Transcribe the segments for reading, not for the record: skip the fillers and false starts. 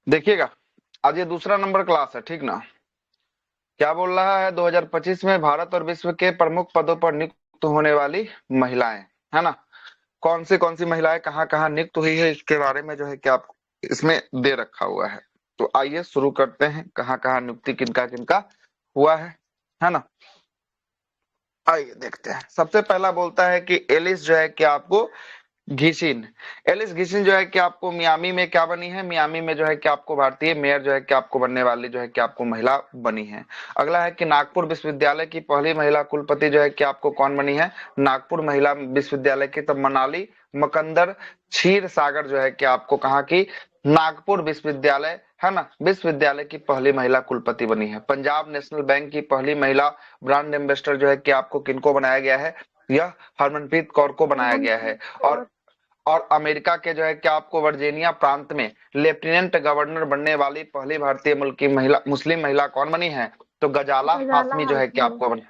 देखिएगा, आज ये दूसरा नंबर क्लास है, ठीक ना। क्या बोल रहा है, 2025 में भारत और विश्व के प्रमुख पदों पर नियुक्त होने वाली महिलाएं, है ना। कौन सी महिलाएं कहाँ कहाँ नियुक्त हुई है, इसके बारे में जो है कि आप इसमें दे रखा हुआ है। तो आइए शुरू करते हैं, कहाँ कहाँ नियुक्ति किनका किनका हुआ है ना। आइए देखते हैं। सबसे पहला बोलता है कि एलिस जो है कि आपको घिसिन, एलिस घिसिन जो है कि आपको मियामी में क्या बनी है, मियामी में जो है कि आपको भारतीय मेयर जो है कि आपको बनने वाली जो है कि आपको महिला बनी है। अगला है कि नागपुर विश्वविद्यालय की पहली महिला कुलपति जो है कि आपको कौन बनी है, नागपुर महिला विश्वविद्यालय की। तब मनाली मकंदर क्षीर सागर जो है कि आपको कहाँ की, नागपुर विश्वविद्यालय, है ना, विश्वविद्यालय की पहली महिला कुलपति बनी है। पंजाब नेशनल बैंक की पहली महिला ब्रांड एम्बेसडर जो है कि आपको किनको बनाया गया है, यह हरमनप्रीत कौर को बनाया गया है। और अमेरिका के जो है कि आपको वर्जीनिया प्रांत में लेफ्टिनेंट गवर्नर बनने वाली पहली भारतीय मुल्की महिला, मुस्लिम महिला कौन बनी है, तो गजाला हाशमी जो है कि आपको बनी।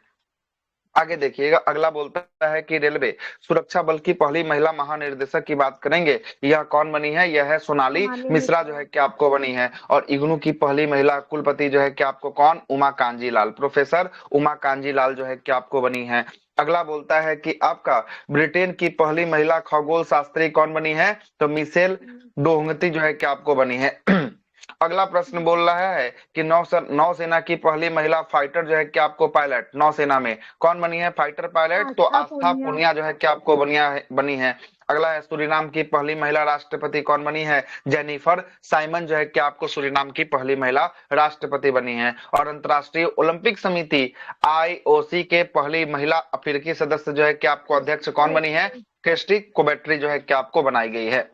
आगे देखिएगा, अगला बोलता है कि रेलवे सुरक्षा बल की पहली महिला महानिर्देशक की बात करेंगे, यह कौन बनी है, यह है सोनाली मिश्रा जो है कि आपको बनी है। और इग्नू की पहली महिला कुलपति जो है कि आपको कौन, उमा कांजी लाल, प्रोफेसर उमा कांजी लाल जो है कि आपको बनी है। अगला बोलता है कि आपका ब्रिटेन की पहली महिला खगोल शास्त्री कौन बनी है, तो मिशेल डोंगती जो है कि आपको बनी है। अगला प्रश्न बोल रहा है कि नौसेना की पहली महिला फाइटर जो है कि आपको पायलट, नौसेना में कौन बनी है फाइटर पायलट, तो आस्था पुनिया जो है कि आपको बनी है। अगला है सूरीनाम की पहली महिला राष्ट्रपति कौन बनी है, जेनिफर साइमन जो है कि आपको सूरीनाम की पहली महिला राष्ट्रपति बनी है। और अंतरराष्ट्रीय ओलंपिक समिति आईओसी के पहली महिला अफ्रीकी सदस्य जो है कि आपको अध्यक्ष कौन बनी है, क्रिस्टी कोबेट्री जो है कि आपको बनाई गई है।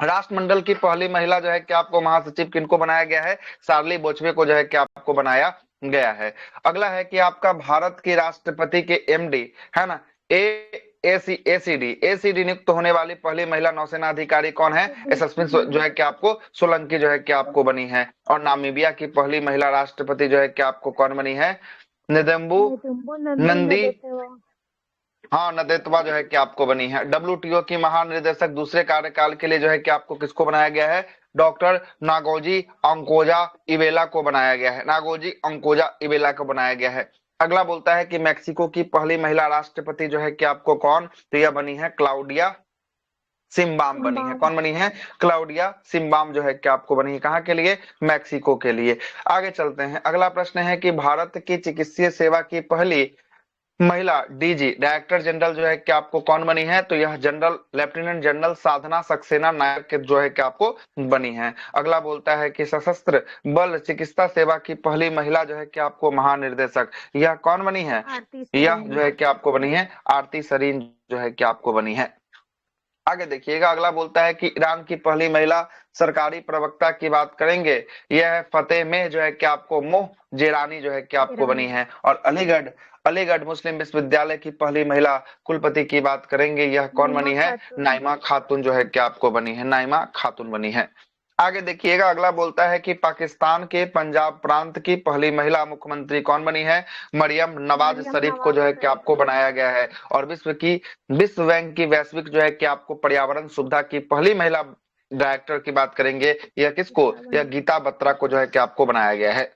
राष्ट्रमंडल की पहली महिला जो है कि आपको महासचिव किनको बनाया गया है, शार्ली बोचवे को जो है कि आपको बनाया गया है। अगला है कि आपका भारत के राष्ट्रपति के एमडी, है ना, एसीडी नियुक्त होने वाली पहली महिला नौसेना अधिकारी कौन है, यशस्विनी जो है कि आपको सोलंकी जो है कि आपको बनी है। और नामीबिया की पहली महिला राष्ट्रपति जो है कि आपको कौन बनी है, नेदुम्बू नंदी, हाँ नदेतवा जो है कि आपको बनी है। डब्ल्यूटीओ की महानिदेशक दूसरे कार्यकाल के लिए जो है कि आपको किसको बनाया गया है, डॉक्टर नागोजी अंकोजा इवेला को बनाया गया है, नागोजी अंकोजा इवेला को बनाया गया है। अगला बोलता है कि मैक्सिको की पहली महिला राष्ट्रपति जो है कि आपको कौन, तो यह बनी है क्लाउडिया सिम्बाम बनी है। कौन बनी है, क्लाउडिया सिम्बाम जो है कि आपको बनी है, कहाँ के लिए, मैक्सिको के लिए। आगे चलते हैं, अगला प्रश्न है कि भारत की चिकित्सीय सेवा की पहली महिला डीजी डायरेक्टर जनरल जो है कि आपको कौन बनी है, तो यह जनरल लेफ्टिनेंट जनरल साधना सक्सेना नायक के जो है कि आपको बनी है। अगला बोलता है कि सशस्त्र बल चिकित्सा सेवा की पहली महिला जो है कि आपको महानिर्देशक, यह कौन बनी है, यह जो है कि आपको बनी है आरती सरीन जो है कि आपको बनी है। आगे देखिएगा, अगला बोलता है कि ईरान की पहली महिला सरकारी प्रवक्ता की बात करेंगे, यह है फतेह में जो है कि आपको मोह जेरानी जो है कि आपको बनी है। और अलीगढ़ अलीगढ़ मुस्लिम विश्वविद्यालय की पहली महिला कुलपति की बात करेंगे, यह कौन बनी है, नाइमा खातून जो है कि आपको बनी है, नाइमा खातून बनी है। आगे देखिएगा, अगला बोलता है कि पाकिस्तान के पंजाब प्रांत की पहली महिला मुख्यमंत्री कौन बनी है, मरियम नवाज शरीफ को जो है कि आपको बनाया गया है। और विश्व बैंक की वैश्विक जो है कि आपको पर्यावरण सुविधा की पहली महिला डायरेक्टर की बात करेंगे, यह किसको, यह गीता बत्रा को जो है कि आपको बनाया गया है।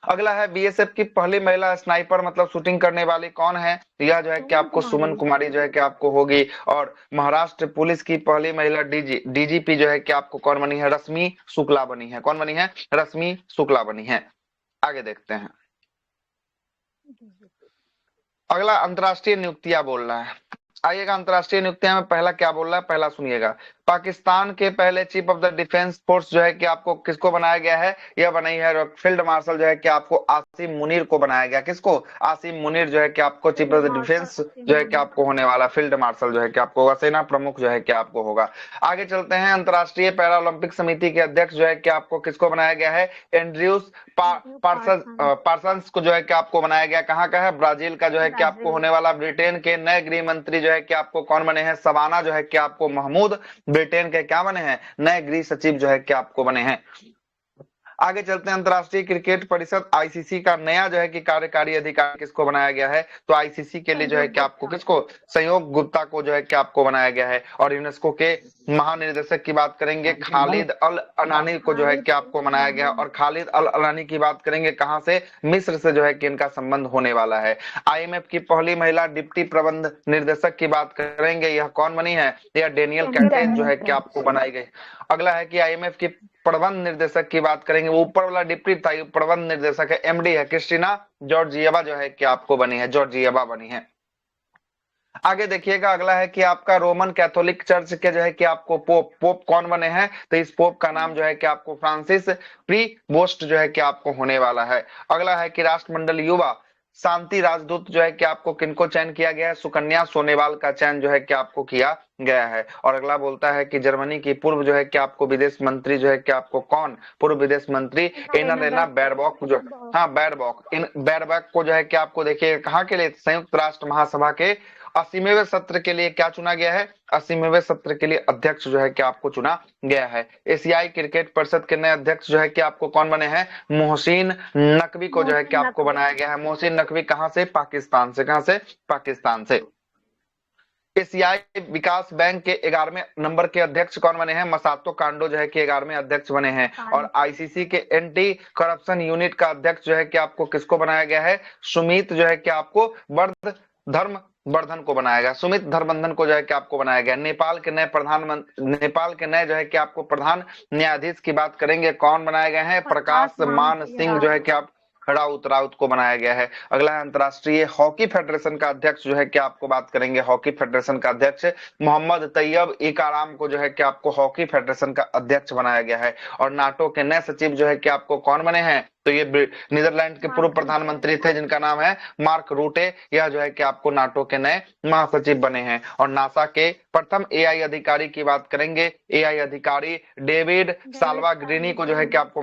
अगला है बीएसएफ की पहली महिला स्नाइपर मतलब शूटिंग करने वाली कौन है, यह जो है कि आपको सुमन कुमारी जो है कि आपको होगी। और महाराष्ट्र पुलिस की पहली महिला डीजीपी जो है कि आपको कौन बनी है, रश्मि शुक्ला बनी है। कौन बनी है, रश्मि शुक्ला बनी है। आगे देखते हैं, अगला अंतरराष्ट्रीय नियुक्तियां बोल रहा है। आइएगा, अंतरराष्ट्रीय नियुक्तियां में पहला क्या बोल रहा है, पहला सुनिएगा। पाकिस्तान के पहले chief of the defence force जो है कि आपको किसको बनाया गया है, यह बनाई है फील्ड मार्शल जो है कि आपको आसिम मुनीर को बनाया गया। किसको, आसिम मुनीर जो है कि आपको चीफ ऑफ द डिफेंस जो है कि आपको होने वाला फील्ड मार्शल जो है कि आपको होगा, सेना प्रमुख जो है कि आपको होगा। आगे चलते हैं, अंतरराष्ट्रीय पैरा ओलंपिक समिति के अध्यक्ष जो है कि आपको किसको बनाया गया है, एंड्रयूस पार्सन्स को जो है कि आपको बनाया गया, कहाँ का है, ब्राजील का जो है कि आपको होने वाला। ब्रिटेन के नए गृह मंत्री जो है कि आपको कौन बने हैं, सवाना जो है कि आपको महमूद ब्रिटेन के क्या बने हैं, नए गृह सचिव जो है कि आपको बने हैं। आगे चलते हैं, अंतर्राष्ट्रीय क्रिकेट परिषद आईसीसी का नया जो है कि कार्यकारी अधिकारी किसको बनाया गया है? तो आईसीसी के लिए जो है कि आपको किसको, संयोग गुप्ता को जो है कि आपको बनाया गया है। और यूनेस्को के महानिदेशक की बात करेंगे, खालिद अल अनानी को जो है कि आपको बनाया गया। और खालिद अल अनानी की बात करेंगे कहां से? मिस्र से जो है कि इनका संबंध होने वाला है। आईएमएफ की पहली महिला डिप्टी प्रबंध निर्देशक की बात करेंगे, यह कौन बनी है? यह डेनियल कैटेज जो है कि आपको बनाई गई। अगला है कि आईएमएफ की प्रबंध निर्देशक की बात करेंगे, वो ऊपर वाला डिप्टी था, प्रबंध निर्देशक है, एमडी है, क्रिस्टीना जॉर्जिएवा जो है कि आपको बनी है, जॉर्जिएवा बनी है। आगे देखिएगा, अगला है कि आपका रोमन कैथोलिक चर्च के जो है कि आपको पोप कौन बने हैं? तो इस पोप का नाम जो है कि आपको फ्रांसिस प्रीवोस्ट जो है कि आपको होने वाला है। अगला है कि राष्ट्रमंडल युवा शांति राजदूत जो है कि आपको किनको चयन किया गया है? सुकन्या सोनेवाल का चयन जो है कि आपको किया गया है। और अगला बोलता है कि जर्मनी की पूर्व जो है कि आपको विदेश मंत्री जो है कि आपको कौन? पूर्व विदेश मंत्री एनालेना बैरबॉक जो, हाँ बैरबॉक, इन बैरबॉक को जो है कि आपको देखिए कहाँ के लिए? संयुक्त राष्ट्र महासभा के 80वें सत्र के लिए क्या चुना गया है? 80वें सत्र के लिए अध्यक्ष जो है कि आपको चुना गया है। एशियाई क्रिकेट परिषद के नए अध्यक्ष जो है कि आपको कौन बने हैं? मोहसिन नकवी को जो है कि आपको बनाया गया है। मोहसिन नकवी कहां से? पाकिस्तान से। कहां से? पाकिस्तान से। एशियाई विकास बैंक के 11वें नंबर के अध्यक्ष कौन बने हैं? मसातो कांडो जो है कि 11वें अध्यक्ष बने हैं। और आईसीसी के एंटी करप्शन यूनिट का अध्यक्ष जो है कि आपको किसको बनाया गया है? सुमित जो है कि आपको धर्म वर्धन को बनाया गया, सुमित धर्मबंधन को जो है कि आपको बनाया गया। नेपाल के नए नेपाल के नए जो है कि आपको प्रधान न्यायाधीश की बात करेंगे, कौन बनाए गए हैं? प्रकाश मान सिंह जो है कि आप राउत को बनाया गया है। अगला है अंतरराष्ट्रीय हॉकी फेडरेशन का अध्यक्ष जो है कि आपको बात करेंगे, हॉकी फेडरेशन का अध्यक्ष मोहम्मद तैयब इकाराम को जो है कि आपको हॉकी फेडरेशन का अध्यक्ष बनाया गया है। और नाटो के नए सचिव जो है कि आपको कौन बने हैं? तो ये नीदरलैंड के पूर्व प्रधानमंत्री थे जिनका नाम है मार्क रूटे, यह जो है कि आपको नाटो के नए महासचिव बने हैं। और नासा के प्रथम एआई अधिकारी की बात करेंगे, एआई अधिकारी डेविड साल्वाग्रिनी को जो है कि आपको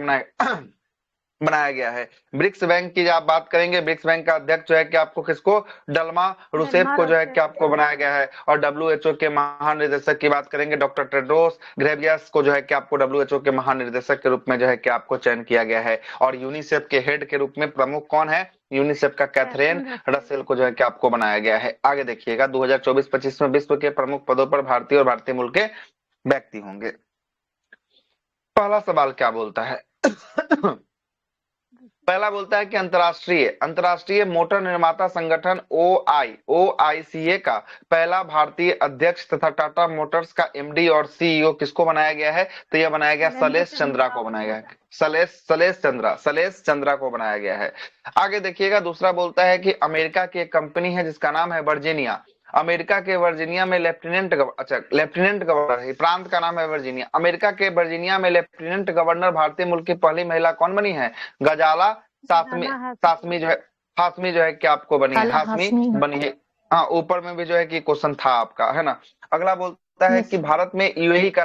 बनाया गया है। ब्रिक्स बैंक की आप बात करेंगे, ब्रिक्स बैंक का अध्यक्ष जो है कि आपको किसको? डल्मा रूसेफ को जो है कि आपको बनाया गया है। और डब्ल्यूएचओ के महानिदेशक की बात करेंगे, डॉक्टर टेड्रोस घेब्रेयेसस को जो है कि आपको डब्ल्यूएचओ के महानिदेशक के रूप में जो है कि आपको चयन किया गया है। और यूनिसेफ के हेड के रूप में प्रमुख कौन है? यूनिसेफ का कैथरीन रसेल को जो है कि आपको बनाया गया है। आगे देखिएगा, 2024-25 में विश्व के प्रमुख पदों पर भारतीय और भारतीय मूल के व्यक्ति होंगे। पहला सवाल क्या बोलता है? पहला बोलता है कि अंतरराष्ट्रीय मोटर निर्माता संगठन ओआईसीए का पहला भारतीय अध्यक्ष तथा टाटा मोटर्स का एमडी और सीईओ किसको बनाया गया है? तो यह बनाया गया सलेश चंद्रा को बनाया गया है। सलेश चंद्रा को बनाया गया है। आगे देखिएगा, दूसरा बोलता है कि अमेरिका की एक कंपनी है जिसका नाम है वर्जीनिया। अमेरिका के वर्जीनिया में लेफ्टिनेंट गवर्नर है, प्रांत का नाम है वर्जीनिया। अमेरिका के वर्जीनिया में लेफ्टिनेंट गवर्नर भारतीय मूल की पहली महिला कौन बनी है? गजाला हाशमी जो है, हाशमी जो है कि आपको बनी है, हाशमी बनी है। हाँ, ऊपर में भी जो है कि क्वेश्चन था आपका, है ना। अगला बोलता है कि भारत में यूएई का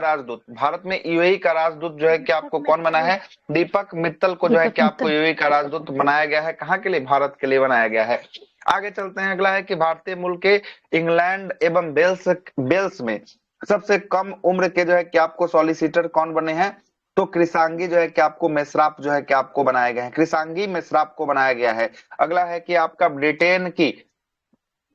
राजदूत जो है कि आपको कौन बना है? दीपक मित्तल को जो है कि आपको यूएई का राजदूत बनाया गया है। कहाँ के लिए? भारत के लिए बनाया गया है। आगे चलते हैं, अगला है कि भारतीय मूल के इंग्लैंड एवं वेल्स में सबसे कम उम्र के जो है कि आपको सॉलिसिटर कौन बने हैं? तो कृषांगी जो है कि आपको मेसराप जो है कि आपको बनाए गए हैं, कृषांगी मेसराप को बनाया गया है। अगला है कि आपका ब्रिटेन की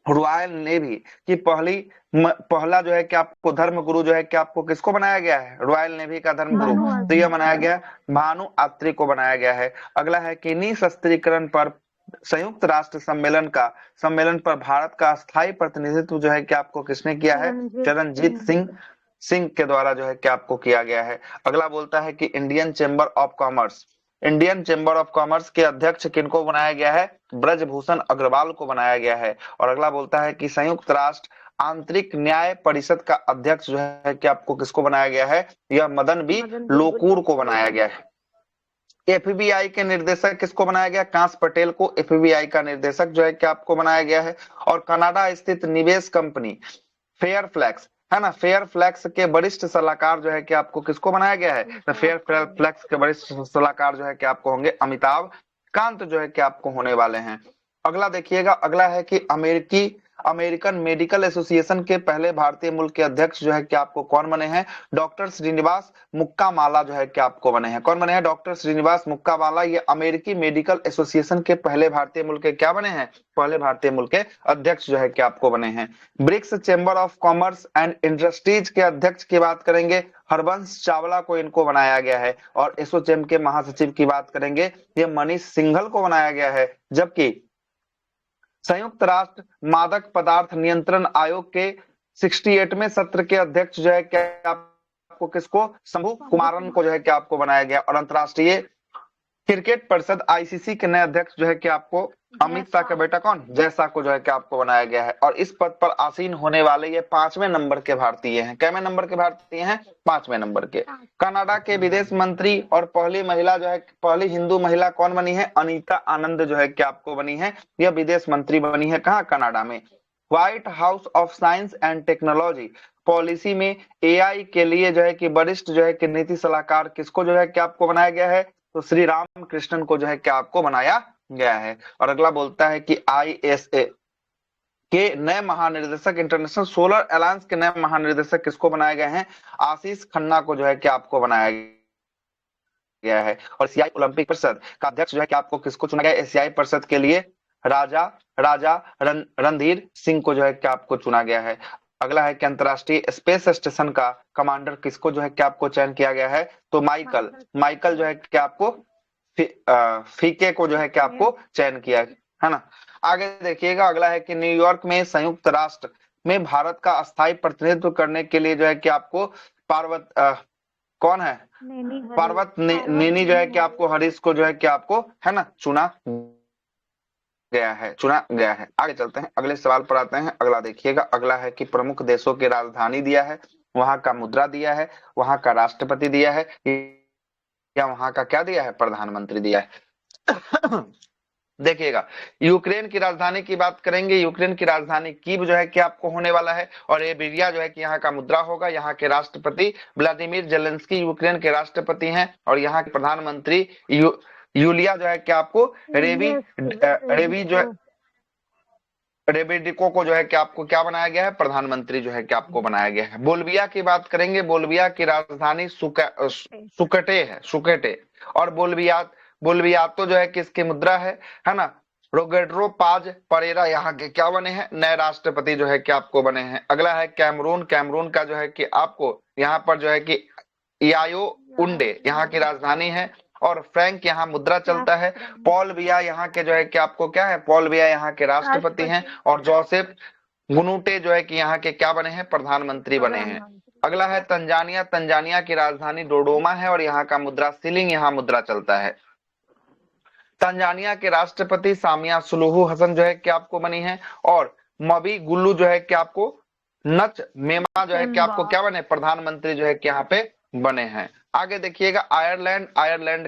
रॉयल नेवी की पहला जो है कि आपको धर्म गुरु जो है कि आपको किसको बनाया गया है? रॉयल नेवी का धर्म गुरु, तो यह बनाया गया भानु आत्री को बनाया गया है। अगला है कि निशस्त्रीकरण पर संयुक्त राष्ट्र सम्मेलन पर भारत का स्थायी प्रतिनिधित्व जो है कि आपको किसने किया है? चरणजीत सिंह के द्वारा जो है कि आपको किया गया है। अगला बोलता है कि इंडियन चेंबर ऑफ कॉमर्स के अध्यक्ष किनको बनाया गया है? ब्रजभूषण अग्रवाल को बनाया गया है। और अगला बोलता है कि संयुक्त राष्ट्र आंतरिक न्याय परिषद का अध्यक्ष जो है कि आपको किसको बनाया गया है? यह मदन बी लोकूर को बनाया गया है। एफबीआई के निर्देशक किसको बनाया गया? कांस पटेल को एफबीआई का निर्देशक जो है कि आपको बनाया गया है। और कनाडा स्थित निवेश कंपनी फेयरफ्लैक्स, है ना, फेयरफ्लैक्स के वरिष्ठ सलाहकार जो है कि आपको किसको बनाया गया है? तो फेयरफ्लैक्स के वरिष्ठ सलाहकार जो है कि आपको होंगे अमिताभ कांत जो है कि आपको होने वाले हैं। अगला देखिएगा, अगला है कि अमेरिकन मेडिकल एसोसिएशन के पहले भारतीय मूल के अध्यक्ष जो है कि आपको कौन बने हैं? डॉक्टर श्रीनिवास मुक्कामाला जो है कि आपको बने हैं। कौन बने हैं? डॉक्टर श्रीनिवास मुक्कामाला। ये अमेरिकी मेडिकल एसोसिएशन के पहले भारतीय मूल के क्या बने हैं? पहले भारतीय मूल के अध्यक्ष जो है कि आपको बने हैं। BRICS chamber of commerce and industries के अध्यक्ष की बात करेंगे, हरबंश चावला को इनको बनाया गया है। और एसोचैम के महासचिव की बात करेंगे, ये मनीष सिंघल को बनाया गया है। जबकि संयुक्त राष्ट्र मादक पदार्थ नियंत्रण आयोग के 68वें सत्र के अध्यक्ष जो है क्या आपको किसको? शंभू कुमारन को जो है क्या आपको बनाया गया। और अंतरराष्ट्रीय क्रिकेट परिषद आईसीसी के नए अध्यक्ष जो है कि आपको अमित शाह का बेटा कौन? जय शाह को जो है कि आपको बनाया गया है। और इस पद पर आसीन होने वाले ये 5वें नंबर के भारतीय हैं। कैवें नंबर के भारतीय हैं? 5वें नंबर के। कनाडा के विदेश मंत्री और पहली महिला जो है, पहली हिंदू महिला कौन बनी है? अनीता आनंद जो है कि आपको बनी है, यह विदेश मंत्री बनी है। कहाँ? कनाडा में। White house of science and technology policy में एआई के लिए जो है कि वरिष्ठ जो है कि नीति सलाहकार किसको जो है कि आपको बनाया गया है? तो श्री राम कृष्णन को जो है क्या आपको बनाया गया है। और अगला बोलता है कि आईएसए के नए महानिर्देशक, इंटरनेशनल सोलर अलायंस के नए महानिर्देशक किसको बनाए गए हैं? आशीष खन्ना को जो है कि आपको बनाया गया है। और एशियाई ओलंपिक परिषद का अध्यक्ष जो है कि आपको किसको चुना गया? एशियाई परिषद के लिए राजा रणधीर सिंह को जो है कि आपको चुना गया है। अगला है कि अंतरराष्ट्रीय स्पेस स्टेशन का कमांडर किसको जो है कि आपको चयन किया गया है? तो माइकल जो है कि आपको फीके को जो है कि आपको चयन किया है ना। आगे देखिएगा, अगला है कि न्यूयॉर्क में संयुक्त राष्ट्र में भारत का अस्थायी प्रतिनिधित्व करने के लिए जो है कि आपको कौन है? पार्वत नेनी जो है कि आपको हरीश को जो है कि आपको है ना चुना गया है। आगे चलते हैं, अगले सवाल पर आते हैं। अगला देखिएगा, अगला है कि प्रमुख देशों की राजधानी दिया है, वहां का मुद्रा दिया है, वहां का राष्ट्रपति दिया है, या वहां का क्या दिया है? प्रधानमंत्री दिया है। देखिएगा, यूक्रेन की राजधानी की बात करेंगे। यूक्रेन की राजधानी कीव जो है कि आपको होने वाला है। और ये बिरिया जो है कि यहाँ का मुद्रा होगा। यहाँ के राष्ट्रपति व्लादिमीर जेलेंस्की यूक्रेन के राष्ट्रपति हैं। और यहाँ के प्रधानमंत्री यूलिया जो है कि आपको रेबिडिको को जो है कि आपको क्या बनाया गया है? प्रधानमंत्री जो है कि आपको बनाया गया है। बोल्विया की बात करेंगे। बोल्विया की राजधानी सुकेटे। और बोल्वियातो जो है कि इसकी मुद्रा है ना। रोगेड्रो पाज परेरा यहाँ के क्या बने हैं? नए राष्ट्रपति जो है कि आपको बने हैं। अगला है कैमरून का जो है कि आपको यहाँ पर जो है कि यायो उंडे यहाँ की राजधानी है। और फ्रैंक यहाँ मुद्रा चलता है। पॉल बिया यहाँ के जो है कि आपको क्या है? पॉल बिया यहाँ के राष्ट्रपति हैं। और जोसेफ गुनुटे जो है कि यहाँ के क्या बने हैं? प्रधानमंत्री बने हैं। अगला है तंजानिया की राजधानी डोडोमा है। और यहाँ का मुद्रा शिलिंग यहाँ मुद्रा चलता है। तंजानिया के राष्ट्रपति सामिया सुलूहू हसन जो है कि आपको बनी है। और मबी गुल्लू जो है कि आपको नच मेमा जो है कि आपको क्या बने? प्रधानमंत्री जो है कि यहाँ पे बने हैं। आगे देखिएगा, आयरलैंड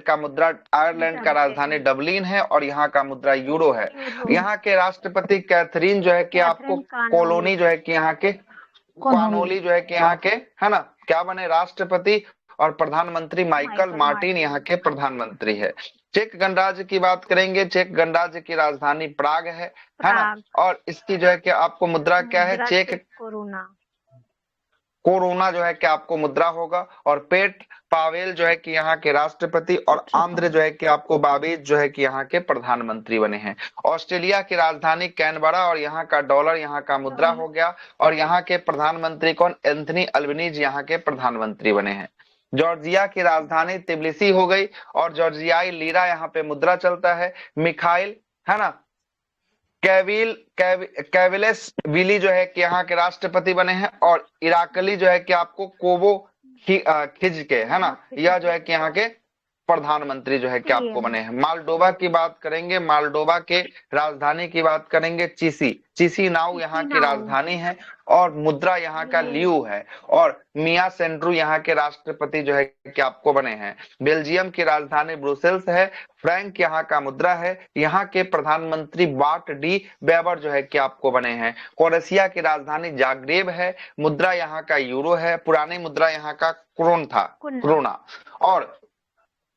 का राजधानी डबलिन है। और यहाँ का मुद्रा यूरो है। यहाँ के राष्ट्रपति कैथरीन जो है कि आपको कॉलोनी जो है कि यहाँ के कानोली जो है कि यहाँ के है ना क्या बने? राष्ट्रपति। और प्रधानमंत्री माइकल मार्टिन यहाँ के प्रधानमंत्री है। चेक गणराज्य की बात करेंगे। चेक गणराज्य की राजधानी प्राग है ना। और इसकी जो है कि आपको मुद्रा क्या है? चेक कोरोना जो है कि आपको मुद्रा होगा। और पेट पावेल जो है कि यहाँ के राष्ट्रपति। और आंध्र जो है कि आपको बाबेज जो है कि यहाँ के प्रधानमंत्री बने हैं। ऑस्ट्रेलिया की राजधानी कैनबरा। और यहाँ का डॉलर यहाँ का मुद्रा हो गया। और यहाँ के प्रधानमंत्री कौन? एंथनी अल्बनीज यहाँ के प्रधानमंत्री बने हैं। जॉर्जिया की राजधानी तिब्लिसी हो गई। और जॉर्जियाई लीरा यहाँ पे मुद्रा चलता है। मिखाइल है ना कैविलेस विली जो है कि यहाँ के राष्ट्रपति बने हैं। और इराकली जो है कि आपको कोबो खिज के है ना, यह जो है कि यहाँ के प्रधानमंत्री जो है कि आपको बने हैं। मालडोवा की बात करेंगे। मालडोवा के राजधानी की बात करेंगे चिसिनाउ यहाँ की राजधानी है। और मुद्रा यहाँ का लियू है। और मिया सेंड्रू यहाँ के राष्ट्रपति जो है कि आपको बने हैं। बेल्जियम की राजधानी ब्रुसेल्स है। फ्रैंक यहाँ का मुद्रा है। यहाँ के प्रधानमंत्री बार्ट डी वेबर जो है कि आपको बने हैं। क्रोएशिया की राजधानी जाग्रेब है। मुद्रा यहाँ का यूरो है। पुरानी मुद्रा यहाँ का क्रोना। और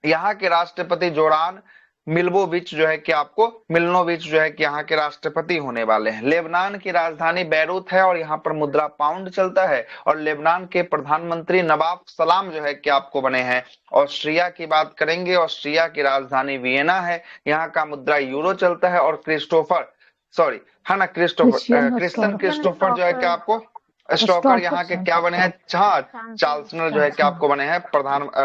यहाँ के राष्ट्रपति जोरान मिल्बोविच जो है कि आपको मिलनोविच जो है कि यहाँ के राष्ट्रपति होने वाले हैं। लेबनान की राजधानी बैरूत है और यहाँ पर मुद्रा पाउंड चलता है। और लेबनान के प्रधानमंत्री नवाफ सलाम जो है कि आपको बने हैं। ऑस्ट्रिया की बात करेंगे, ऑस्ट्रिया की राजधानी वियना है, यहाँ का मुद्रा यूरो चलता है। और है ना, क्रिस्टन क्रिस्टोफर जो है कि आपको स्टॉकर यहाँ के क्या बने हैं, चांसलर जो है कि आपको बने हैं,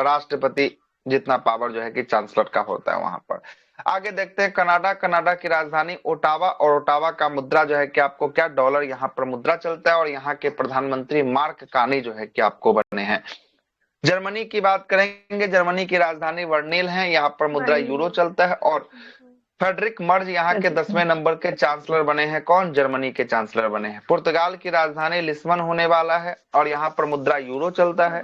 राष्ट्रपति जितना पावर जो है कि चांसलर का होता है वहां पर। आगे देखते हैं कनाडा। कनाडा की राजधानी ओटावा और ओटावा का मुद्रा जो है कि आपको क्या, डॉलर यहाँ पर मुद्रा चलता है। और यहाँ के प्रधानमंत्री मार्क कार्नी जो है कि आपको बने हैं। जर्मनी की बात करेंगे, जर्मनी की राजधानी वर्निल है, यहाँ पर मुद्रा यूरो चलता है। और फ्रेडरिक मर्ज यहाँ के 10वें नंबर के चांसलर बने हैं। कौन? जर्मनी के चांसलर बने हैं। पुर्तगाल की राजधानी लिस्बन होने वाला है और यहाँ पर मुद्रा यूरो चलता है।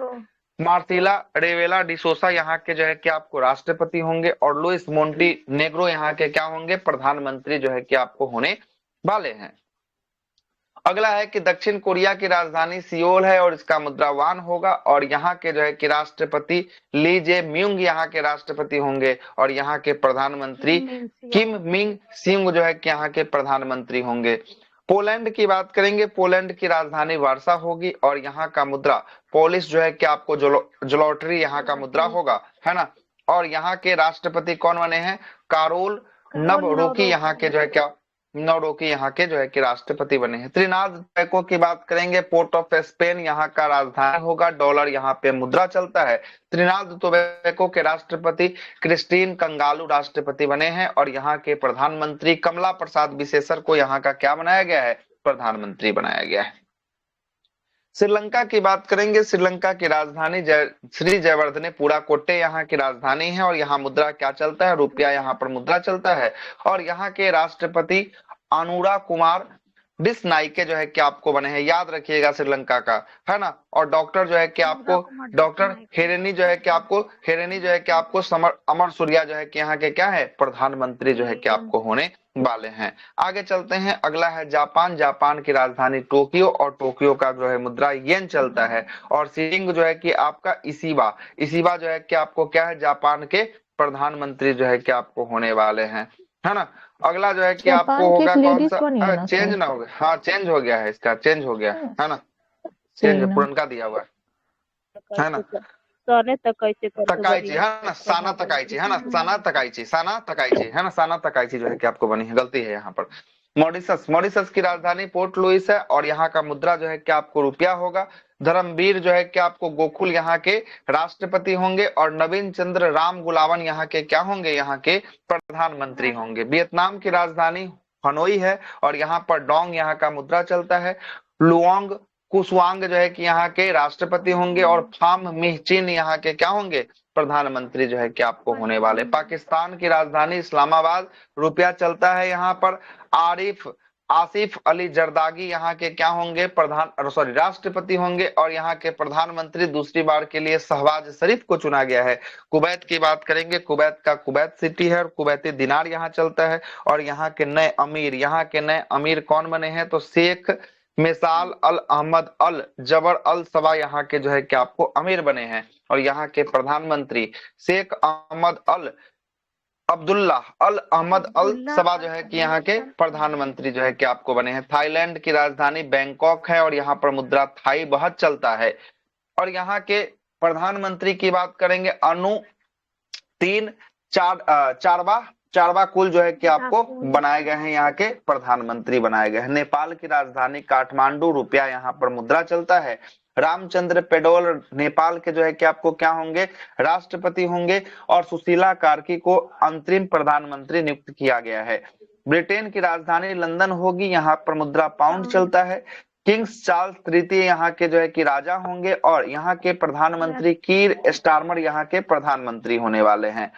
मार्सिला रेवेला डिसोसा यहाँ के जो है कि आपको राष्ट्रपति होंगे। और लुइस मोंटी नेग्रो यहाँ के क्या होंगे, प्रधानमंत्री जो है कि आपको होने वाले हैं। अगला है कि दक्षिण कोरिया की राजधानी सियोल है और इसका मुद्रा वान होगा। और यहाँ के जो है कि राष्ट्रपति ली जे म्यूंग यहाँ के राष्ट्रपति होंगे। और यहाँ के प्रधानमंत्री किम मिंग सिंग जो है कि यहाँ के प्रधानमंत्री होंगे। पोलैंड की बात करेंगे, पोलैंड की राजधानी वार्सा होगी और यहाँ का मुद्रा पोलिश जो है कि आपको जलोटरी यहाँ का मुद्रा होगा, है ना। और यहाँ के राष्ट्रपति कौन बने हैं, कारोल नवरोकी यहाँ के जो है क्या, नौरोकी यहाँ के जो है कि राष्ट्रपति बने हैं। त्रिनाद टोबैगो की बात करेंगे, पोर्ट ऑफ स्पेन यहाँ का राजधानी होगा, डॉलर यहाँ पे मुद्रा चलता है। त्रिनाद टोबैगो के राष्ट्रपति क्रिस्टीन कंगालू राष्ट्रपति बने हैं। और यहाँ के प्रधानमंत्री कमला प्रसाद विशेषर को यहाँ का क्या बनाया गया है, प्रधानमंत्री बनाया गया है। श्रीलंका की बात करेंगे, श्रीलंका की राजधानी श्री जयवर्धनेपुरा कोट्टे यहाँ की राजधानी है। और यहाँ मुद्रा क्या चलता है, रुपया यहाँ पर मुद्रा चलता है। और यहाँ के राष्ट्रपति अनुरा कुमार डिसनाइके जो है कि आपको बने हैं, याद रखिएगा श्रीलंका का, है ना। और डॉक्टर जो है कि आपको डॉक्टर हेरेनी जो है कि आपको अमर सूर्या जो है कि यहाँ के क्या है, प्रधानमंत्री जो है कि आपको होने वाले हैं। आगे चलते हैं, अगला है जापान। जापान की राजधानी टोक्यो और टोक्यो का जो है मुद्रा येन चलता है। और सिंग जो है कि आपका इसीबा जो है कि आपको क्या है, जापान के प्रधानमंत्री जो है कि आपको होने वाले हैं, है ना। अगला जो है कि आपको होगा कौन सा, चेंज ना हो गया, हाँ चेंज हो गया है, इसका चेंज हो गया है ना, चेंज पुरनका दिया हुआ है ना। तकाइची है ना, साना तकाइची है ना, साना तकाइची है ना, साना तकाइची जो है कि आपको बनी है, गलती है यहाँ पर। मॉरिशस की राजधानी पोर्ट लुइस है और यहाँ का मुद्रा जो है कि आपको रुपया होगा। धर्मवीर जो है कि आपको गोकुल यहाँ के राष्ट्रपति होंगे। और नवीन चंद्र राम गुलावन यहाँ के क्या होंगे, यहाँ के प्रधानमंत्री होंगे। वियतनाम की राजधानी हनोई है और यहाँ पर डोंग यहाँ का मुद्रा चलता है। लुओंग कुशवांग जो है कि यहाँ के राष्ट्रपति होंगे। और फाम मिहचिन यहाँ के क्या होंगे, प्रधानमंत्री जो है कि आपको होने वाले। पाकिस्तान की राजधानी इस्लामाबाद, रुपया चलता है यहाँ पर। आसिफ अली जरदागी यहाँ के क्या होंगे, राष्ट्रपति होंगे। और यहाँ के प्रधानमंत्री दूसरी बार के लिए शहबाज शरीफ को चुना गया है। कुवैत की बात करेंगे, कुवैत का कुवैत सिटी है और कुवैती दिनार यहाँ चलता है। और यहाँ के नए अमीर कौन बने हैं, तो शेख मिसाल अल अहमद अल जबर अल सबा यहाँ के जो है कि आपको अमीर बने हैं। और यहाँ के प्रधानमंत्री शेख अब्दुल्ला अल अहमद अल सबा जो है कि यहाँ के प्रधानमंत्री जो है कि आपको बने हैं। थाईलैंड की राजधानी बैंकॉक है और यहाँ पर मुद्रा थाई बहुत चलता है। और यहाँ के प्रधानमंत्री की बात करेंगे, चारवा कुल जो है कि आपको बनाए गए हैं, यहाँ के प्रधानमंत्री बनाए गए हैं। नेपाल की राजधानी काठमांडू, रुपया यहाँ पर मुद्रा चलता है। रामचंद्र पेडोल नेपाल के जो है कि आपको क्या होंगे, राष्ट्रपति होंगे। और सुशीला कार्की को अंतरिम प्रधानमंत्री नियुक्त किया गया है। ब्रिटेन की राजधानी लंदन होगी, यहाँ पर मुद्रा पाउंड चलता है। किंग्स चार्ल्स तृतीय यहाँ के जो है कि राजा होंगे। और यहाँ के प्रधानमंत्री कीर स्टारमर यहाँ के प्रधानमंत्री होने वाले हैं।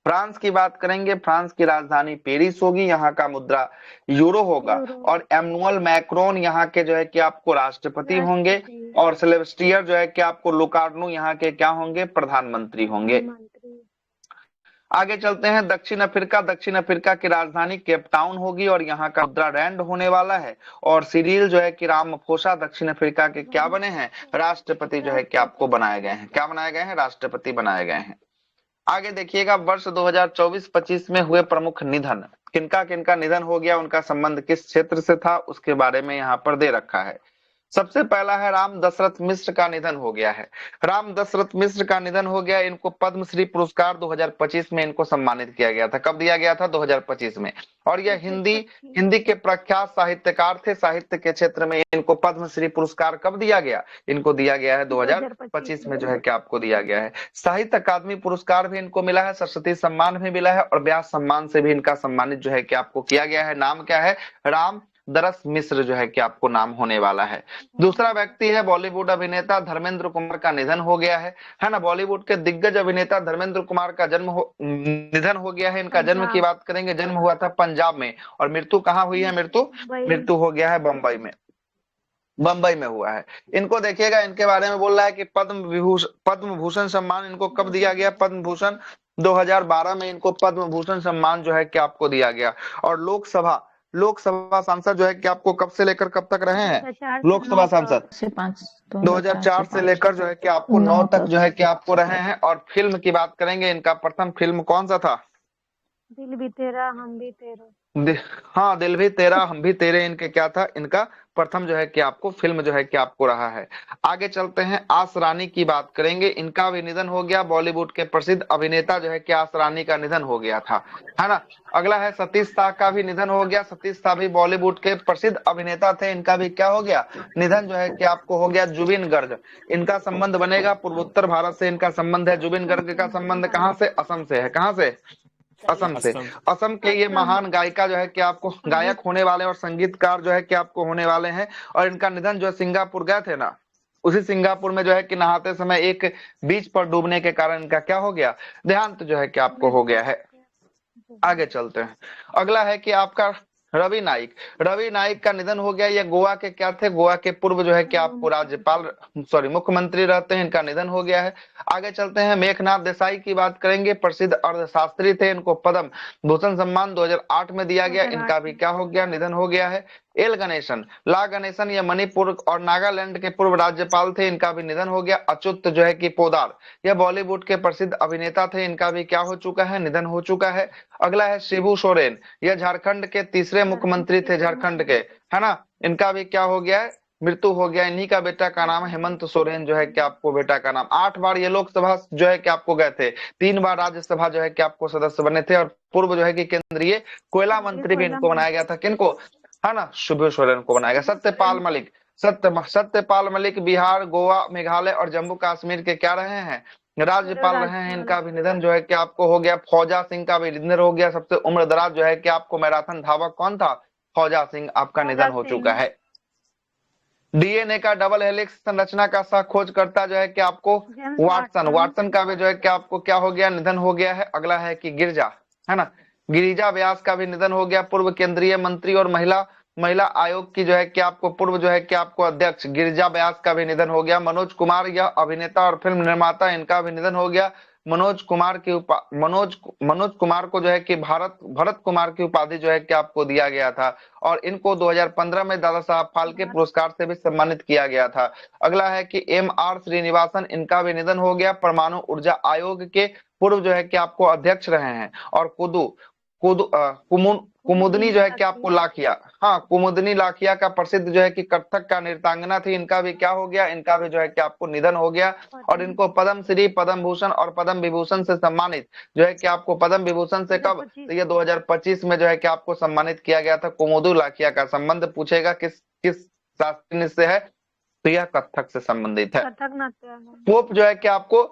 फ्रांस की बात करेंगे, फ्रांस की राजधानी पेरिस होगी, यहाँ का मुद्रा यूरो होगा। और एमनुअल मैक्रोन यहाँ के जो है कि आपको राष्ट्रपति होंगे। और सेलेस्टियर जो है कि आपको लुकार्नो यहाँ के क्या होंगे, प्रधानमंत्री होंगे। आगे चलते हैं, दक्षिण अफ्रीका की राजधानी केपटाउन होगी और यहाँ का मुद्रा रैंड होने वाला है। और सिरिल जो है कि रामाफोसा दक्षिण अफ्रीका के क्या बने हैं, राष्ट्रपति जो है कि आपको बनाए गए हैं, क्या बनाए गए हैं, राष्ट्रपति बनाए गए हैं। आगे देखिएगा, वर्ष 2024-25 में हुए प्रमुख निधन, किनका किनका निधन हो गया, उनका संबंध किस क्षेत्र से था, उसके बारे में यहाँ पर दे रखा है। सबसे पहला है राम दशरथ मिश्र का निधन हो गया है। राम दशरथ मिश्र का निधन हो गया। इनको पद्मश्री पुरस्कार 2025 में इनको सम्मानित किया गया था। कब दिया गया था? 2025 में। और यह हिंदी हिंदी के प्रख्यात साहित्यकार थे। साहित्य के क्षेत्र में इनको पद्मश्री पुरस्कार कब दिया गया? इनको दिया गया है 2025 में जो है कि आपको दिया गया है। साहित्य अकादमी पुरस्कार भी इनको मिला है, सरस्वती सम्मान भी मिला है और व्यास सम्मान से भी इनका सम्मानित जो है कि आपको किया गया है। नाम क्या है? राम दरस मिश्र जो है कि आपको नाम होने वाला है। दूसरा व्यक्ति है बॉलीवुड अभिनेता धर्मेंद्र कुमार का निधन हो गया है ना। बॉलीवुड के दिग्गज अभिनेता धर्मेंद्र कुमार का निधन हो गया है। इनका जन्म की बात करेंगे, जन्म हुआ था पंजाब में और मृत्यु कहाँ हुई है? मृत्यु हो गया है बम्बई में। बम्बई में हुआ है। इनको देखिएगा, इनके बारे में बोल रहा है कि पद्म भूषण सम्मान इनको कब दिया गया? पद्म भूषण 2012 में इनको पद्म भूषण सम्मान जो है कि आपको दिया गया। और लोकसभा सांसद जो है कि आपको कब से लेकर कब तक रहे हैं? लोकसभा सांसद से 5 2004 से लेकर जो है कि आपको 9 तक जो है कि आपको रहे हैं। और फिल्म की बात करेंगे, इनका प्रथम फिल्म कौन सा था? दिल भी तेरा हम भी तेरा। हाँ, दिल भी तेरा हम भी तेरे इनके क्या था? इनका प्रथम जो है कि आपको फिल्म जो है कि आपको रहा है। आगे चलते हैं, आस रानी की बात करेंगे। इनका भी निधन हो गया। बॉलीवुड के प्रसिद्ध अभिनेता जो है कि आस रानी का निधन हो गया था, है ना। अगला है सतीश शाह का भी निधन हो गया। सतीश शाह भी बॉलीवुड के प्रसिद्ध अभिनेता थे। इनका भी क्या हो गया? निधन जो है कि आपको हो गया। जुबिन गर्ग, इनका संबंध बनेगा पूर्वोत्तर भारत से इनका संबंध है। जुबिन गर्ग का संबंध कहाँ से? असम से है। कहाँ से? असम से। असम के ये महान गायिका जो है कि आपको गायक होने वाले और संगीतकार जो है कि आपको होने वाले हैं। और इनका निधन जो है, सिंगापुर गए थे ना, उसी सिंगापुर में जो है कि नहाते समय एक बीच पर डूबने के कारण इनका क्या हो गया? देहांत जो है कि आपको हो गया है। आगे चलते हैं, अगला है कि आपका रवि नाइक। रवि नाइक का निधन हो गया। ये गोवा के क्या थे? गोवा के पूर्व जो है कि आपको राज्यपाल मुख्यमंत्री रहते हैं। इनका निधन हो गया है। आगे चलते हैं, मेघनाथ देसाई की बात करेंगे। प्रसिद्ध अर्थशास्त्री थे। इनको पद्म भूषण सम्मान 2008 में दिया गया। इनका भी क्या हो गया? निधन हो गया है। एल गणेशन, ला गणेशन, ये मणिपुर और नागालैंड के पूर्व राज्यपाल थे। इनका भी निधन हो गया। अच्युत जो है कि पोदार, यह बॉलीवुड के प्रसिद्ध अभिनेता थे। इनका भी क्या हो चुका है? निधन हो चुका है। अगला है शिबू सोरेन, यह झारखंड के तीसरे मुख्यमंत्री थे, झारखंड के, है ना। इनका भी क्या हो गया है? मृत्यु हो गया। इन्हीं का बेटा का नाम हेमंत सोरेन जो है कि आपको बेटा का नाम। 8 बार ये लोकसभा जो है कि आपको गए थे। 3 बार राज्यसभा जो है कि आपको सदस्य बने थे। और पूर्व जो है कि केंद्रीय कोयला मंत्री भी इनको बनाया गया था। किनको? है ना, शिबू सोरेन को बनाया गया। सत्यपाल मलिक बिहार, गोवा, मेघालय और जम्मू कश्मीर के क्या रहे हैं? राज्यपाल रहे हैं। इनका भी निधन जो है कि आपको हो गया। फौजा सिंह का भी निधन हो गया। सबसे उम्रदराज जो है कि आपको मैराथन धावक कौन था? फौजा सिंह आपका निधन हो चुका है। डीएनए का डबल हेलिक्स संरचना का सह खोजकर्ता जो है कि आपको वाटसन का भी जो है कि आपको क्या हो गया? निधन हो गया है। अगला है कि गिरिजा, है ना, गिरिजा व्यास का भी निधन हो गया। पूर्व केंद्रीय मंत्री और महिला आयोग की जो है कि आपको पूर्व जो है कि आपको अध्यक्ष गिरिजा व्यास का भी निधन हो गया। मनोज कुमार, यह अभिनेता और फिल्म निर्माता, इनका भी निधन हो गया। मनोज कुमार को जो है कि भरत कुमार की उपाधि जो है कि आपको दिया गया था। और इनको 2015 में दादा साहब फाल्के पुरस्कार से भी सम्मानित किया गया था। अगला है कि MR श्रीनिवासन, इनका भी निधन हो गया। परमाणु ऊर्जा आयोग के पूर्व जो है कि आपको अध्यक्ष रहे हैं। और कुमुदनी जो है कि आपको लाखिया, हाँ, कुमुदनी लाखिया का प्रसिद्ध जो है कि कथक का नृत्यांगना थी। इनका भी क्या हो गया? इनका भी जो है कि आपको निधन हो गया। और इनको पद्म श्री, पद्म भूषण और पद्म विभूषण से सम्मानित जो है कि आपको पद्म विभूषण से कब? तो ये 2025 में जो है कि आपको सम्मानित किया गया था। कुमुदू लाखिया का संबंध पूछेगा किस किस शास्त्र से है, तो यह कथक से संबंधित है। पोप जो है कि आपको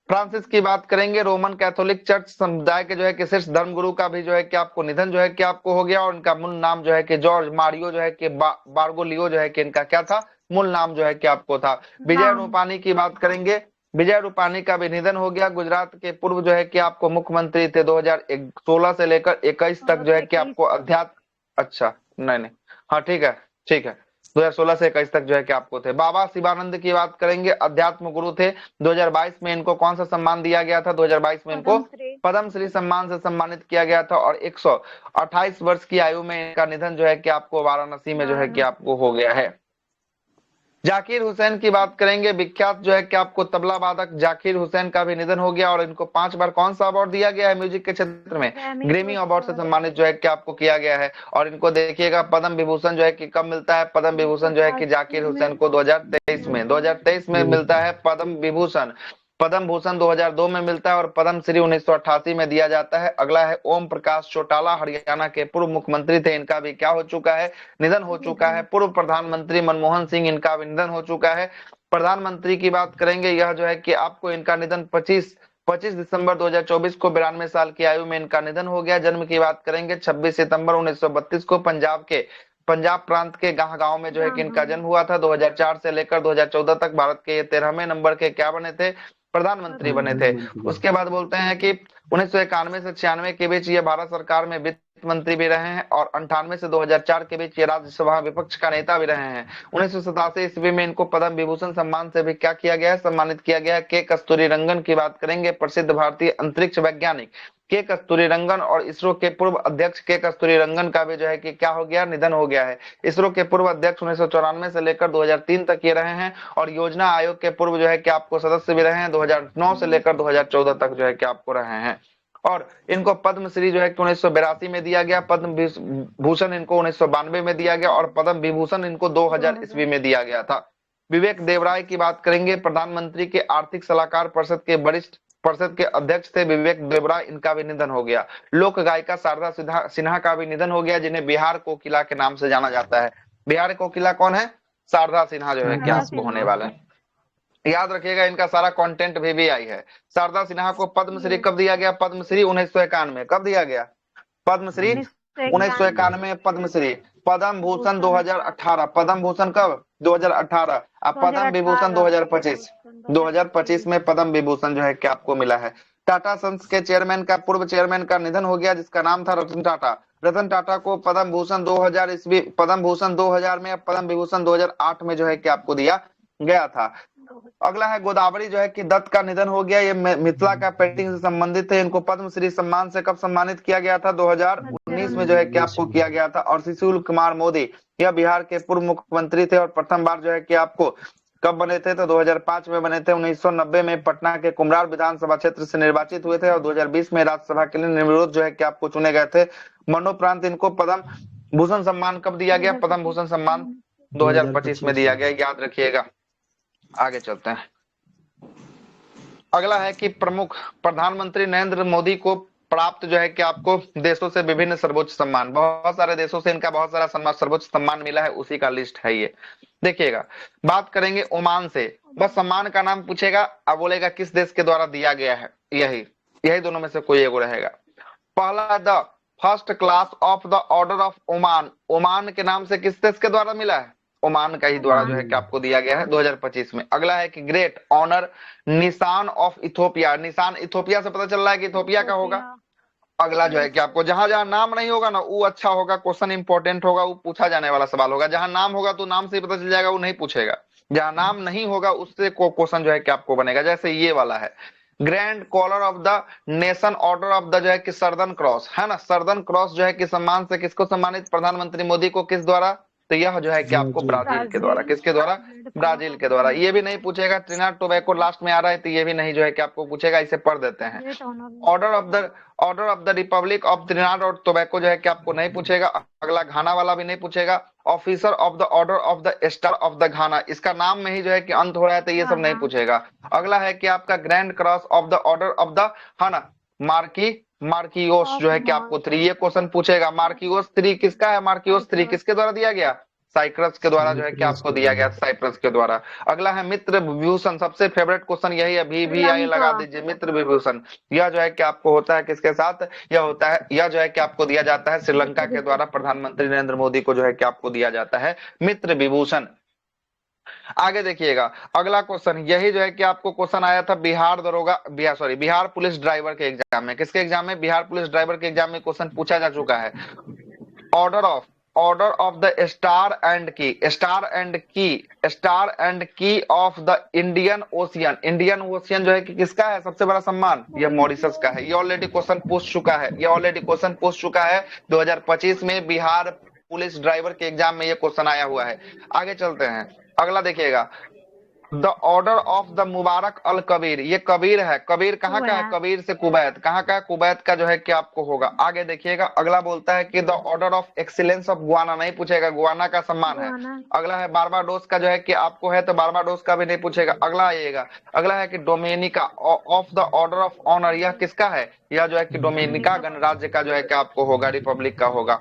फ्रांसिस की बात करेंगे। रोमन कैथोलिक चर्च समुदाय के जो है कि शीर्ष धर्मगुरु का भी जो है कि आपको निधन जो है कि आपको हो गया। और उनका मूल नाम जो है कि जॉर्ज मारियो जो है कि बारगोलियो जो है कि इनका क्या था? मूल नाम जो है कि आपको था। विजय रूपानी की बात करेंगे। विजय रूपानी का भी निधन हो गया। गुजरात के पूर्व जो है कि आपको मुख्यमंत्री थे। 2016 से लेकर 21 तक जो है कि आपको अच्छा, नहीं, हाँ, ठीक है, 2016 से 21 तक जो है कि आपको थे। बाबा शिवानंद की बात करेंगे, अध्यात्म गुरु थे। 2022 में इनको कौन सा सम्मान दिया गया था? 2022 में इनको पद्म श्री सम्मान से सम्मानित किया गया था। और 128 वर्ष की आयु में इनका निधन जो है कि आपको वाराणसी में जो है कि आपको हो गया है। जाकिर हुसैन की बात करेंगे, विख्यात जो है कि आपको तबला वादक जाकिर हुसैन का भी निधन हो गया और इनको 5 बार कौन सा अवार्ड दिया गया है म्यूजिक के क्षेत्र में? ग्रैमी ग्रेमी अवार्ड से पुरस्कार सम्मानित जो है कि आपको किया गया है। और इनको देखिएगा पद्म विभूषण जो है कि कब मिलता है? पद्म विभूषण जो है कि जाकिर 1988 हुसैन में। को 2023 में मिलता है पद्म विभूषण। पद्म भूषण 2002 में मिलता है और पद्म श्री 1988 में दिया जाता है। अगला है ओम प्रकाश चौटाला, हरियाणा के पूर्व मुख्यमंत्री थे, इनका भी क्या हो चुका है? निधन हो चुका है। पूर्व प्रधानमंत्री मनमोहन सिंह, इनका भी निधन हो चुका है। प्रधानमंत्री की बात करेंगे, यह जो है कि आपको इनका निधन 25 दिसंबर 2024 को 92 साल की आयु में इनका निधन हो गया। जन्म की बात करेंगे 26 सितंबर 1932 को पंजाब प्रांत के गांव में जो है कि इनका जन्म हुआ था। 2004 से लेकर 2014 तक भारत के ये 13वें नंबर के क्या बने थे? प्रधानमंत्री बने थे। उसके बाद बोलते हैं कि 1991 से 96 के बीच ये भारत सरकार में वित्त मंत्री भी रहे हैं और 98 से 2004 के बीच ये राज्यसभा विपक्ष का नेता भी रहे हैं। 1987 ईस्वी में इनको पद्म विभूषण सम्मान से भी क्या किया गया है? सम्मानित किया गया है। के कस्तूरी रंगन की बात करेंगे, प्रसिद्ध भारतीय अंतरिक्ष वैज्ञानिक के कस्तूरी रंगन और इसरो के पूर्व अध्यक्ष के कस्तूरी रंगन का भी जो है कि क्या हो गया? निधन हो गया है। इसरो के पूर्व अध्यक्ष 1994 से लेकर 2003 तक ये रहे हैं और योजना आयोग के पूर्व जो है कि आपको सदस्य भी रहे हैं। 2009 से लेकर 2014 तक जो है कि आपको रहे हैं। और इनको पद्मश्री जो है कि 1982 में दिया गया, पद्म भूषण इनको 1992 में दिया गया और पद्म विभूषण इनको 2000 ईस्वी में दिया गया था। विवेक देवराय की बात करेंगे, प्रधानमंत्री के आर्थिक सलाहकार परिषद के वरिष्ठ परिषद के अध्यक्ष थे विवेक देवराय, इनका भी निधन हो गया। लोक गायिका शारदा सिन्हा का भी निधन हो गया, जिन्हें बिहार कोकिला के नाम से जाना जाता है। बिहार कोकिला कौन है? शारदा सिन्हा जो है कि शारदा आपको होने सिन्हा। वाला है। याद रखिएगा, इनका सारा कंटेंट भी आई है। शारदा सिन्हा को पद्मश्री कब दिया गया? पद्मश्री 1991 कब दिया गया? पद्मश्री 1991 पद्मश्री। पद्म भूषण 2018, पद्म भूषण कब? 2018। अब पद्म विभूषण 2025। 2025 में पद्म विभूषण जो है कि आपको मिला है। टाटा सन्स के चेयरमैन का पूर्व चेयरमैन का निधन हो गया, जिसका नाम था रतन टाटा। रतन टाटा को पद्म भूषण 2000 ईस्वी, पद्म भूषण 2000 में, पद्म विभूषण 2008 में जो है कि आपको दिया गया था। अगला है गोदावरी जो है कि दत्त का निधन हो गया, ये मिथिला का पेंटिंग से संबंधित है। इनको पद्मश्री सम्मान से कब सम्मानित किया गया था? 2019 में जो है कि आपको किया गया था। और सुशील कुमार मोदी, यह बिहार के पूर्व मुख्यमंत्री थे और प्रथम बार जो है कि आपको कब बने थे? तो 2005 में बने थे। 1990 में पटना के कुम्हरार विधानसभा क्षेत्र से निर्वाचित हुए थे और 2020 में राज्यसभा के लिए निर्विरोध जो है कि आपको चुने गए थे। मरणोपरांत इनको पद्म भूषण सम्मान कब दिया गया? पद्म भूषण सम्मान 2025 में दिया गया, याद रखिएगा। आगे चलते हैं। अगला है कि प्रमुख प्रधानमंत्री नरेंद्र मोदी को प्राप्त जो है कि आपको देशों से विभिन्न सर्वोच्च सम्मान, बहुत सारे देशों से इनका बहुत सारा सम्मान, सर्वोच्च सम्मान मिला है, उसी का लिस्ट है ये। देखिएगा, बात करेंगे ओमान से, बस सम्मान का नाम पूछेगा, अब बोलेगा किस देश के द्वारा दिया गया है। यही दोनों में से कोई एक रहेगा। पहला, the first class of the order of Oman, Oman के नाम से किस देश के द्वारा मिला है? ओमान का ही द्वारा जो है कि आपको दिया गया है 2025 में। अगला है कि ग्रेट ऑनर निशान ऑफ इथोपिया, निशान इथोपिया से पता चल रहा है कि इथोपिया का होगा। अगला जो है कि आपको जहां जहां नाम नहीं होगा ना, वो अच्छा होगा, क्वेश्चन इंपॉर्टेंट होगा, वो पूछा जाने वाला सवाल होगा। जहां नाम होगा तो नाम से ही पता चल जाएगा, वो नहीं पूछेगा। जहां नाम नहीं होगा उससे क्वेश्चन जो है कि आपको बनेगा, जैसे ये वाला है, grand collar of the nation order of the जो है कि सर्दन क्रॉस है ना, सर्दन क्रॉस जो है कि सम्मान से किसको सम्मानित? प्रधानमंत्री मोदी को, किस द्वारा? तो यह जो है कि आपको ब्राजील के द्वारा, किसके द्वारा? ब्राजील के द्वारा। ये भी नहीं पूछेगा, ट्रिनिडाद टोबैगो लास्ट में आ रहा है, तो ये भी नहीं जो है कि आपको पूछेगा, इसे पढ़ देते हैं। Order of the Republic of Trinidad और टोबैगो जो है कि आपको नहीं पूछेगा। अगला घाना वाला भी नहीं पूछेगा। Officer of the order of the star of the Ghana, इसका नाम में ही जो है कि अंत हो रहा है, तो ये सब नहीं पूछेगा। अगला है कि आपका grand cross of the order of the है ना मार्कियोस जो है कि आपको 3, ये क्वेश्चन पूछेगा। मार्कियोस 3 किसका है? मार्कियोस 3 किसके द्वारा दिया गया? साइप्रस के द्वारा जो है कि आपको दिया गया, साइप्रस के द्वारा। अगला है मित्र विभूषण, सबसे फेवरेट क्वेश्चन यही है, भी आई लगा दीजिए। मित्र विभूषण यह जो है कि आपको होता है किसके साथ? यह होता है, यह जो है कि आपको दिया जाता है श्रीलंका के द्वारा, प्रधानमंत्री नरेंद्र मोदी को जो है कि आपको दिया जाता है मित्र विभूषण। आगे देखिएगा, अगला क्वेश्चन यही जो है कि आपको क्वेश्चन आया था बिहार पुलिस ड्राइवर के एग्जाम में। किसके एग्जाम में? बिहार पुलिस ड्राइवर के एग्जाम में क्वेश्चन पूछा जा चुका है। Order of the star and key of the Indian ocean, Indian ocean जो है कि किसका है सबसे बड़ा सम्मान? यह मॉरिशस का है। ये ऑलरेडी क्वेश्चन पूछ चुका है 2025 में बिहार पुलिस ड्राइवर के एग्जाम में ये क्वेश्चन आया हुआ है। आगे चलते हैं, अगला देखिएगा, द ऑर्डर ऑफ द मुबारक अल कबीर, ये कबीर है, कबीर कहाँ का है, कुवैत। कबीर से कुवैत, कहाँ का है, कुवैत का जो है कि आपको होगा। आगे देखिएगा, अगला बोलता है कि the order of excellence of Guana, नहीं पूछेगा, गुआना का सम्मान है। गुआना। अगला है बारबाडोस का जो है कि आपको है, तो बारबाडोस का भी नहीं पूछेगा। अगला आइएगा, अगला है कि Dominica of the order of honour, यह किसका है, यह जो है कि डोमिनिका अमेरिका। गणराज्य का जो है कि आपको होगा, रिपब्लिक का होगा।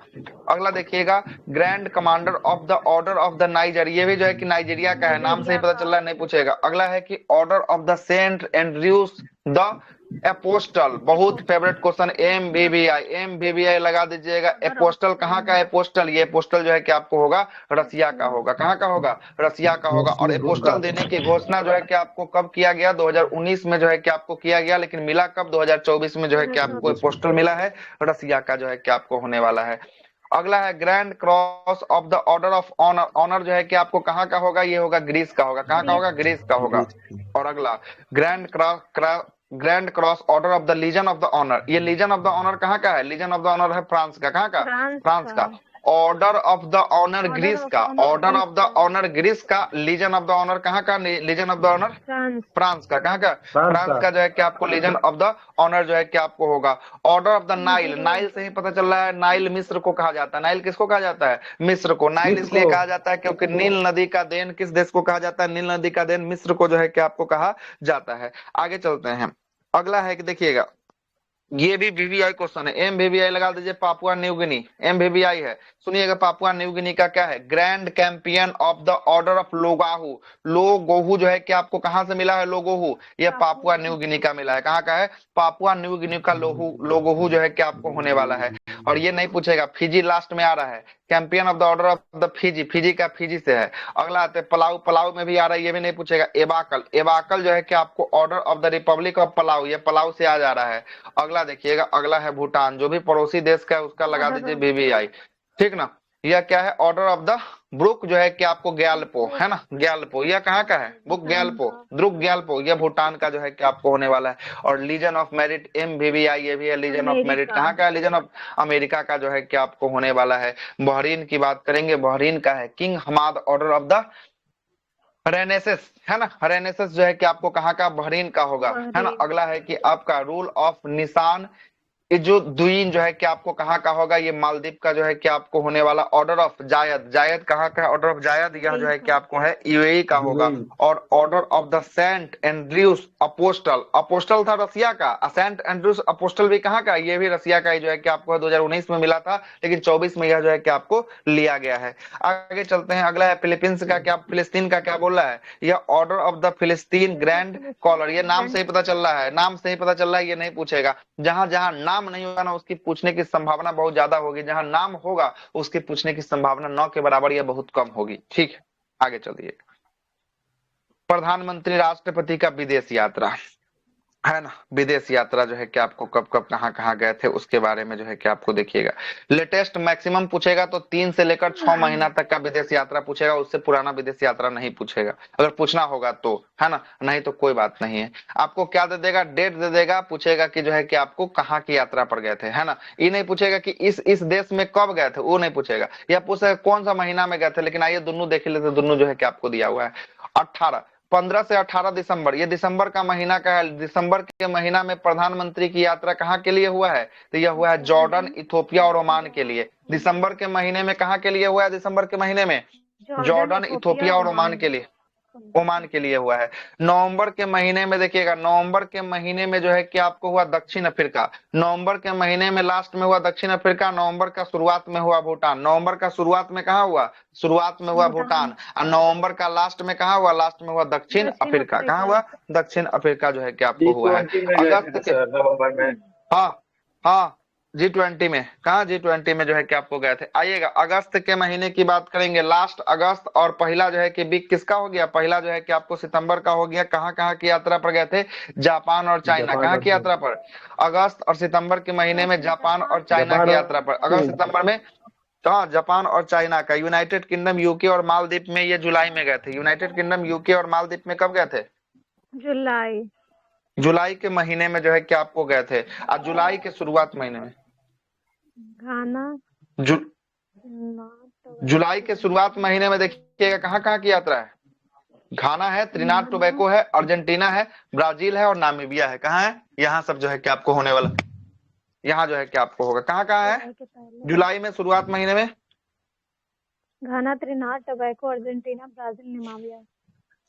अगला देखिएगा, grand commander of the order of the niger, ये भी जो है कि नाइजीरिया का है, नाम से ही नाइजीरिया पता का। चल रहा है, नहीं पूछेगा। अगला है कि order of the Saint Andrews the apostle, बहुत फेवरेट क्वेश्चन, एमबीबीआई, एमबीबीआई लगा दीजिएगा। ऑर्डर ऑफ एपोस्टल कहाँ का है, एपोस्टल, ये एपोस्टल जो है कि आपको होगा रसिया का होगा, कहाँ का होगा, रसिया का होगा। और एपोस्टल देने की घोषणा जो है कि आपको कब किया गया, 2019 में जो है कि आपको किया गया, लेकिन मिला कब, 2024 में जो है कि आपको 2024। एपोस्टल मिला है, रसिया का जो है कि आपको होने वाला है। अगला है grand cross of the order of honour, honour जो है कि आपको कहाँ का होगा, ये होगा ग्रीस का होगा, कहाँ का ग्रीस। होगा, ग्रीस का होगा। और अगला grand cross, grand cross order of the legion of the honour, ये लीजन ऑफ द ऑनर कहाँ का है, लीजन ऑफ द ऑनर है फ्रांस का, कहाँ का, फ्रांस फ्रांस का। का। Order of the honour order Greece of का, honour order Greece of the का। ऑनर ग्रीस का, लीजन ऑफ द ऑनर कहाँ का, legion of the honour France. France का, कहाँ का, फ्रांस फ्रांस का। का जो है कि आपको लीजन ऑफ द ऑनर जो है कि आपको होगा। Order of the Nile, Nigeria. Nile से ही पता चल रहा है, नाइल मिस्र को कहा जाता है, नाइल किसको कहा जाता है, मिस्र को। नाइल मिस्र इसलिए को। कहा जाता है क्योंकि नील नदी का देन किस देश को कहा जाता है, नील नदी का देन मिस्र को जो है कि आपको कहा जाता है। आगे चलते हैं, अगला है कि देखिएगा, ये भी वीवीआई क्वेश्चन है, एम वीवीआई लगा दीजिए, Papua New Guinea, M VVI है। सुनिएगा, पापुआ न्यू गिनी का क्या है, grand companion of the order of Logohu, Logohu जो है कि आपको कहां से मिला है, लोगोहू, ये पापुआ न्यू गिनी का मिला है, कहाँ का है, पापुआ न्यू गिनी का लोहू, लोगोहू जो है कि आपको होने वाला है। और ये नहीं पूछेगा, फिजी लास्ट में आ रहा है, companion of the order of the Fiji, Fiji का फिजी से है। अगला आते पलाऊ, पलाऊ में भी आ रहा है, ये भी नहीं पूछेगा। एबाकल, एबाकल जो है कि आपको order of the Republic of Palau, ये पलाऊ से आ जा रहा है। अगला देखिएगा, अगला है भूटान, जो भी पड़ोसी देश का है उसका लगा ऑर्डर दीजिए ऑफ वीवीआई, ठीक ना। यह क्या है, ऑर्डर ऑफ द ब्रुक जो है कि आपको ग्यालपो है ना, ग्यालपो, यह कहाँ का है, बुक भूटान ग्यालपो, का। द्रुक ग्यालपो, यह भूटान का जो है कि आपको होने वाला है। और legion of merit, M VVI, ये भी है लीजन ऑफ मेरिट, अमेरिका। कहाँ का है, लीजन ऑफ अमेरिका का जो है कि आपको होने वाला है। बहरीन की बात करेंगे, बहरीन का है king Hamad order of the renaissance, है ना, रेनेसेस जो है कि आपको कहाँ का, बहरीन का होगा, है ना। बहरीन। अगला है कि आपका रूल ऑफ निशान इजुद्दीन जो है कि आपको कहाँ का होगा, ये मालदीव का जो है कि आपको होने वाला। ऑर्डर ऑफ जायद, जायद कहाँ का है, ऑर्डर ऑफ जायद, यह जो यूएई है कि का। आपको है यूएई का होगा। यूएई। और order of the Saint Andrews apostle, apostle था रसिया का, सेंट एंड्रयूस अपोस्टल भी कहाँ का, ये भी रसिया का ही जो है कि आपको 2019 में मिला था, लेकिन 24 में यह जो है कि आपको लिया गया है। आगे चलते हैं, अगला है फिलीपींस का, क्या फिलिस्तीन का क्या बोल रहा है, यह ऑर्डर ऑफ द फिलिस्तीन ग्रैंड कॉलर, ये नाम से ही पता चल रहा है, नाम से ही पता चल रहा है, ये नहीं पूछेगा। जहां जहां नाम नहीं होगा ना, उसकी पूछने की संभावना बहुत ज्यादा होगी, जहां नाम होगा उसकी पूछने की संभावना 9 के बराबर या बहुत कम होगी, ठीक है। आगे चलिए, प्रधानमंत्री राष्ट्रपति का विदेश यात्रा, है ना, विदेश यात्रा जो है कि आपको कब कब कहाँ कहाँ गए थे उसके बारे में जो है कि आपको देखिएगा। लेटेस्ट मैक्सिमम पूछेगा तो 3 से लेकर 6 महीना तक का विदेश यात्रा पूछेगा, उससे पुराना विदेश यात्रा नहीं पूछेगा, अगर पूछना होगा तो, है ना, नहीं तो कोई बात नहीं है। आपको क्या दे देगा, डेट दे देगा, पूछेगा कि जो है कि आपको कहाँ की यात्रा पर गए थे, है ना। ये नहीं पूछेगा कि इस देश में कब गए थे, वो नहीं पूछेगा। यह पूछेगा कौन सा महीना में गए थे, लेकिन आइए दोनों देख लेते, दोनों जो है कि आपको दिया हुआ है। 15 से 18 दिसंबर, ये दिसंबर का महीना का है, दिसंबर के महीना में प्रधानमंत्री की यात्रा कहाँ के लिए हुआ है, तो यह हुआ है जॉर्डन, इथोपिया और ओमान के लिए। दिसंबर के महीने में कहाँ के लिए हुआ है, दिसंबर के महीने में जॉर्डन, जॉर्डन, इथोपिया, इथोपिया और ओमान ओमान। के लिए, ओमान के लिए हुआ है। नवंबर के महीने में देखिएगा, नवंबर के महीने में जो है कि आपको हुआ दक्षिण अफ्रीका, नवंबर के महीने में लास्ट में हुआ दक्षिण अफ्रीका, नवंबर का शुरुआत में हुआ भूटान, नवंबर का शुरुआत में कहाँ हुआ, शुरुआत में हुआ भूटान, और नवंबर का लास्ट में कहाँ हुआ, लास्ट में हुआ दक्षिण दक्षिण अफ्रीका, कहाँ अफ्रीका। हुआ, दक्षिण अफ्रीका जो है कि आपको हुआ है। G20 में गए थे अगस्त ना के, सर, नवंबर में। हाँ हाँ, G20 में, कहा G20 में जो है कि आपको गए थे। आइएगा, अगस्त के महीने की बात करेंगे, लास्ट अगस्त, और पहला जो है कि वीक किसका हो गया, पहला जो है कि आपको सितंबर का हो गया। कहाँ कहाँ की यात्रा पर गए थे, जापान और चाइना, जापान कहाँ और की यात्रा पर, अगस्त और सितंबर के महीने में जापान और चाइना जापान की और यात्रा पर, अगस्त सितंबर में। कहाँ, जापान और चाइना का। यूनाइटेड किंगडम, यूके और मालदीप में ये जुलाई में गए थे, यूनाइटेड किंगडम, यूके और मालदीप में कब गए थे, जुलाई। जुलाई के महीने में जो है कि आपको गए थे। और जुलाई के शुरुआत महीने में, घाना। जु, जुलाई के शुरुआत महीने में देखिएगा कहाँ कहाँ की यात्रा है, घाना है, त्रिनाद टोबैको है, अर्जेंटीना है, ब्राजील है और नामीबिया है। कहाँ है? यहाँ सब जो है कि आपको होने वाला, यहाँ जो है कि आपको होगा। कहाँ कहाँ है? जुलाई के पहले जुलाई में, शुरुआत महीने में। Ghana, Trinidad Tobago, Argentina, Brazil, Namibia.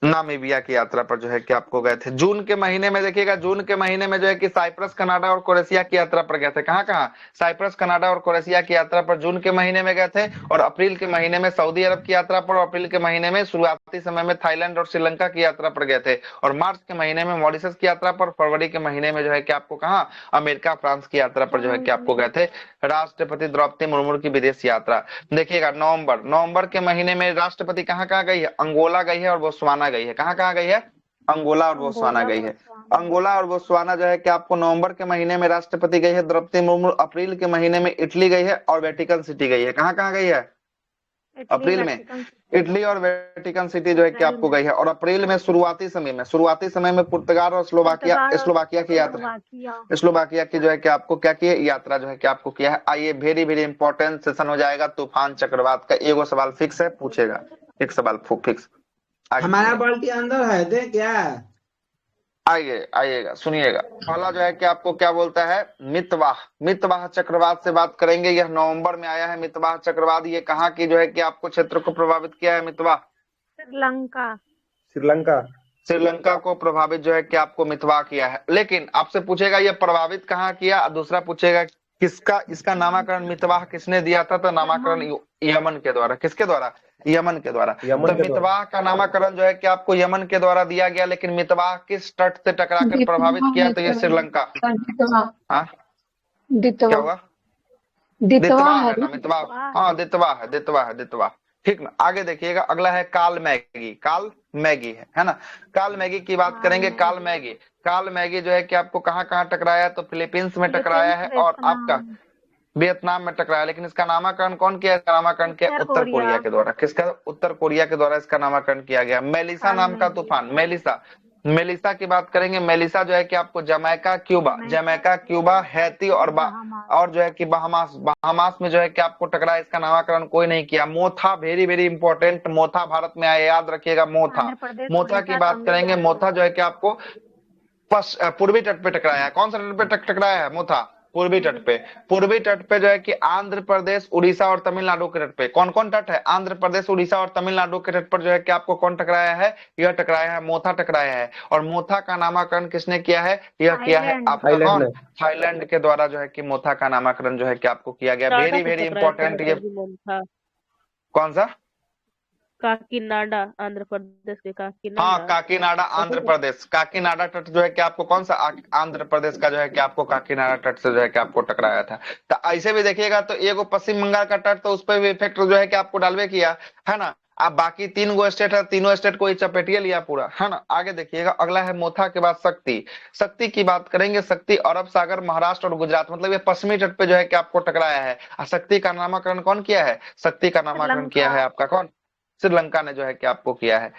Namibia की यात्रा पर जो है कि आपको गए थे। जून के महीने में देखिएगा, जून के महीने में जो है कि साइप्रस, कनाडा और क्रोएशिया की यात्रा पर गए थे। कहाँ कहाँ? साइप्रस, कनाडा और क्रोएशिया की यात्रा पर जून के महीने में गए थे। और अप्रैल के महीने में सऊदी अरब की यात्रा पर, और अप्रैल के महीने में शुरुआती समय में थाईलैंड और श्रीलंका की यात्रा पर गए थे। और मार्च के महीने में मॉरिशस की यात्रा पर, फरवरी के महीने में जो है कि आपको कहाँ, अमेरिका, फ्रांस की यात्रा पर जो है कि आपको गए थे। राष्ट्रपति द्रौपदी मुर्मू की विदेश यात्रा देखिएगा, नवंबर के महीने में राष्ट्रपति कहाँ कहाँ गई है? अंगोला गई है और बोत्सवाना गई है। कहाँ कहाँ गई है? अंगोला और बोत्सवाना गई है। अंगोला और बोत्सवाना जो है कि आपको नवंबर के महीने में राष्ट्रपति गई है द्रौपदी मुर्मू। अप्रैल के महीने में इटली गई है और वेटिकन सिटी गई है। कहाँ कहाँ गई है? अप्रैल में इटली और वेटिकन सिटी जो है कि आपको गई है। और अप्रैल में शुरुआती समय में पुर्तगाल और स्लोवाकिया की यात्रा, स्लोवाकिया की जो है कि आपको क्या किया, यात्रा जो है कि आपको किया है। आइए, वेरी वेरी इंपॉर्टेंट सेशन हो जाएगा तूफान चक्रवात का। एगो सवाल फिक्स है, पूछेगा एक सवाल फिक्स। हमारा बाल्टी अंदर है, दे क्या? आइए, आइएगा, सुनिएगा। पहला जो है कि आपको क्या बोलता है? मितवाह चक्रवात से बात करेंगे। यह नवंबर में आया है मितवाह चक्रवात। ये कहाँ की जो है कि आपको क्षेत्र को प्रभावित किया है मितवाह? श्रीलंका को प्रभावित जो है कि आपको मितवाह किया है। लेकिन आपसे पूछेगा ये प्रभावित कहाँ किया, दूसरा पूछेगा किसका, इसका नामकरण मितवाह किसने दिया था? तो नामकरण यमन के द्वारा। किसके द्वारा? यमन के द्वारा। तो मितवाह का नामकरण जो है कि आपको यमन के द्वारा दिया गया। लेकिन मितवाह किस तट से टकराकर प्रभावित किया? तो ये श्रीलंका। हाँ, क्या हुआ? दितवा है ना, मितवाह। हाँ, दितवा है। ठीक ना। आगे देखिएगा, अगला है काल मैगी है ना। काल मैगी की बात करेंगे। काल मैगी जो है कि आपको कहाँ कहाँ टकराया? तो फिलीपींस में टकराया है और आपका वियतनाम में टकराया। लेकिन इसका नामकरण कौन किया? इसका नामकरण किया उत्तर कोरिया के द्वारा। किसका? उत्तर कोरिया के द्वारा इसका नामकरण किया गया। मेलिसा नाम का तूफान, मेलिसा की बात करेंगे। मेलिसा जो है कि आपको जमैका, क्यूबा, हैती और जो है कि बहामास में जो है कि आपको टकराया। इसका नामकरण कोई नहीं किया। मोथा, वेरी वेरी इंपॉर्टेंट, मोथा भारत में आया, याद रखिएगा। मोथा की बात करेंगे। मोथा जो है कि आपको पूर्वी तट पे टकराया है। कौन सा तट पे टकराया है? मोथा पूर्वी तट पे जो है कि आंध्र प्रदेश, उड़ीसा और तमिलनाडु के तट पे। कौन कौन तट है? आंध्र प्रदेश, उड़ीसा और तमिलनाडु के तट पर जो है कि आपको कौन टकराया है? यह टकराया है, मोथा टकराया है। और मोथा का नामकरण किसने किया है? यह किया है आपका कौन? थाईलैंड के द्वारा जो है कि मोथा का नामकरण जो है कि आपको किया गया। Very very important. ये कौन सा? काकीनाडा, आंध्र प्रदेश के काकीनाडा। हाँ, काकीनाडा आंध्र प्रदेश। काकीनाडा तट जो है कि आपको कौन सा? आंध्र प्रदेश का जो है कि आपको काकीनाडा तट से जो है कि आपको टकराया था। तो ऐसे भी देखिएगा तो एगो पश्चिम बंगाल का तट, तो उस पर भी इफेक्ट जो है कि आपको डालवे किया है ना। अब बाकी 3 गो स्टेट है, तीनों स्टेट को चपेटिए लिया पूरा, है ना। आगे देखिएगा, अगला है मोथा के बाद शक्ति की बात करेंगे। शक्ति अरब सागर, महाराष्ट्र और गुजरात, मतलब ये पश्चिमी तट पे जो है कि आपको टकराया है। शक्ति का नामकरण कौन किया है? शक्ति का नामकरण किया है आपका कौन? श्रीलंका ने जो है कि आपको किया है।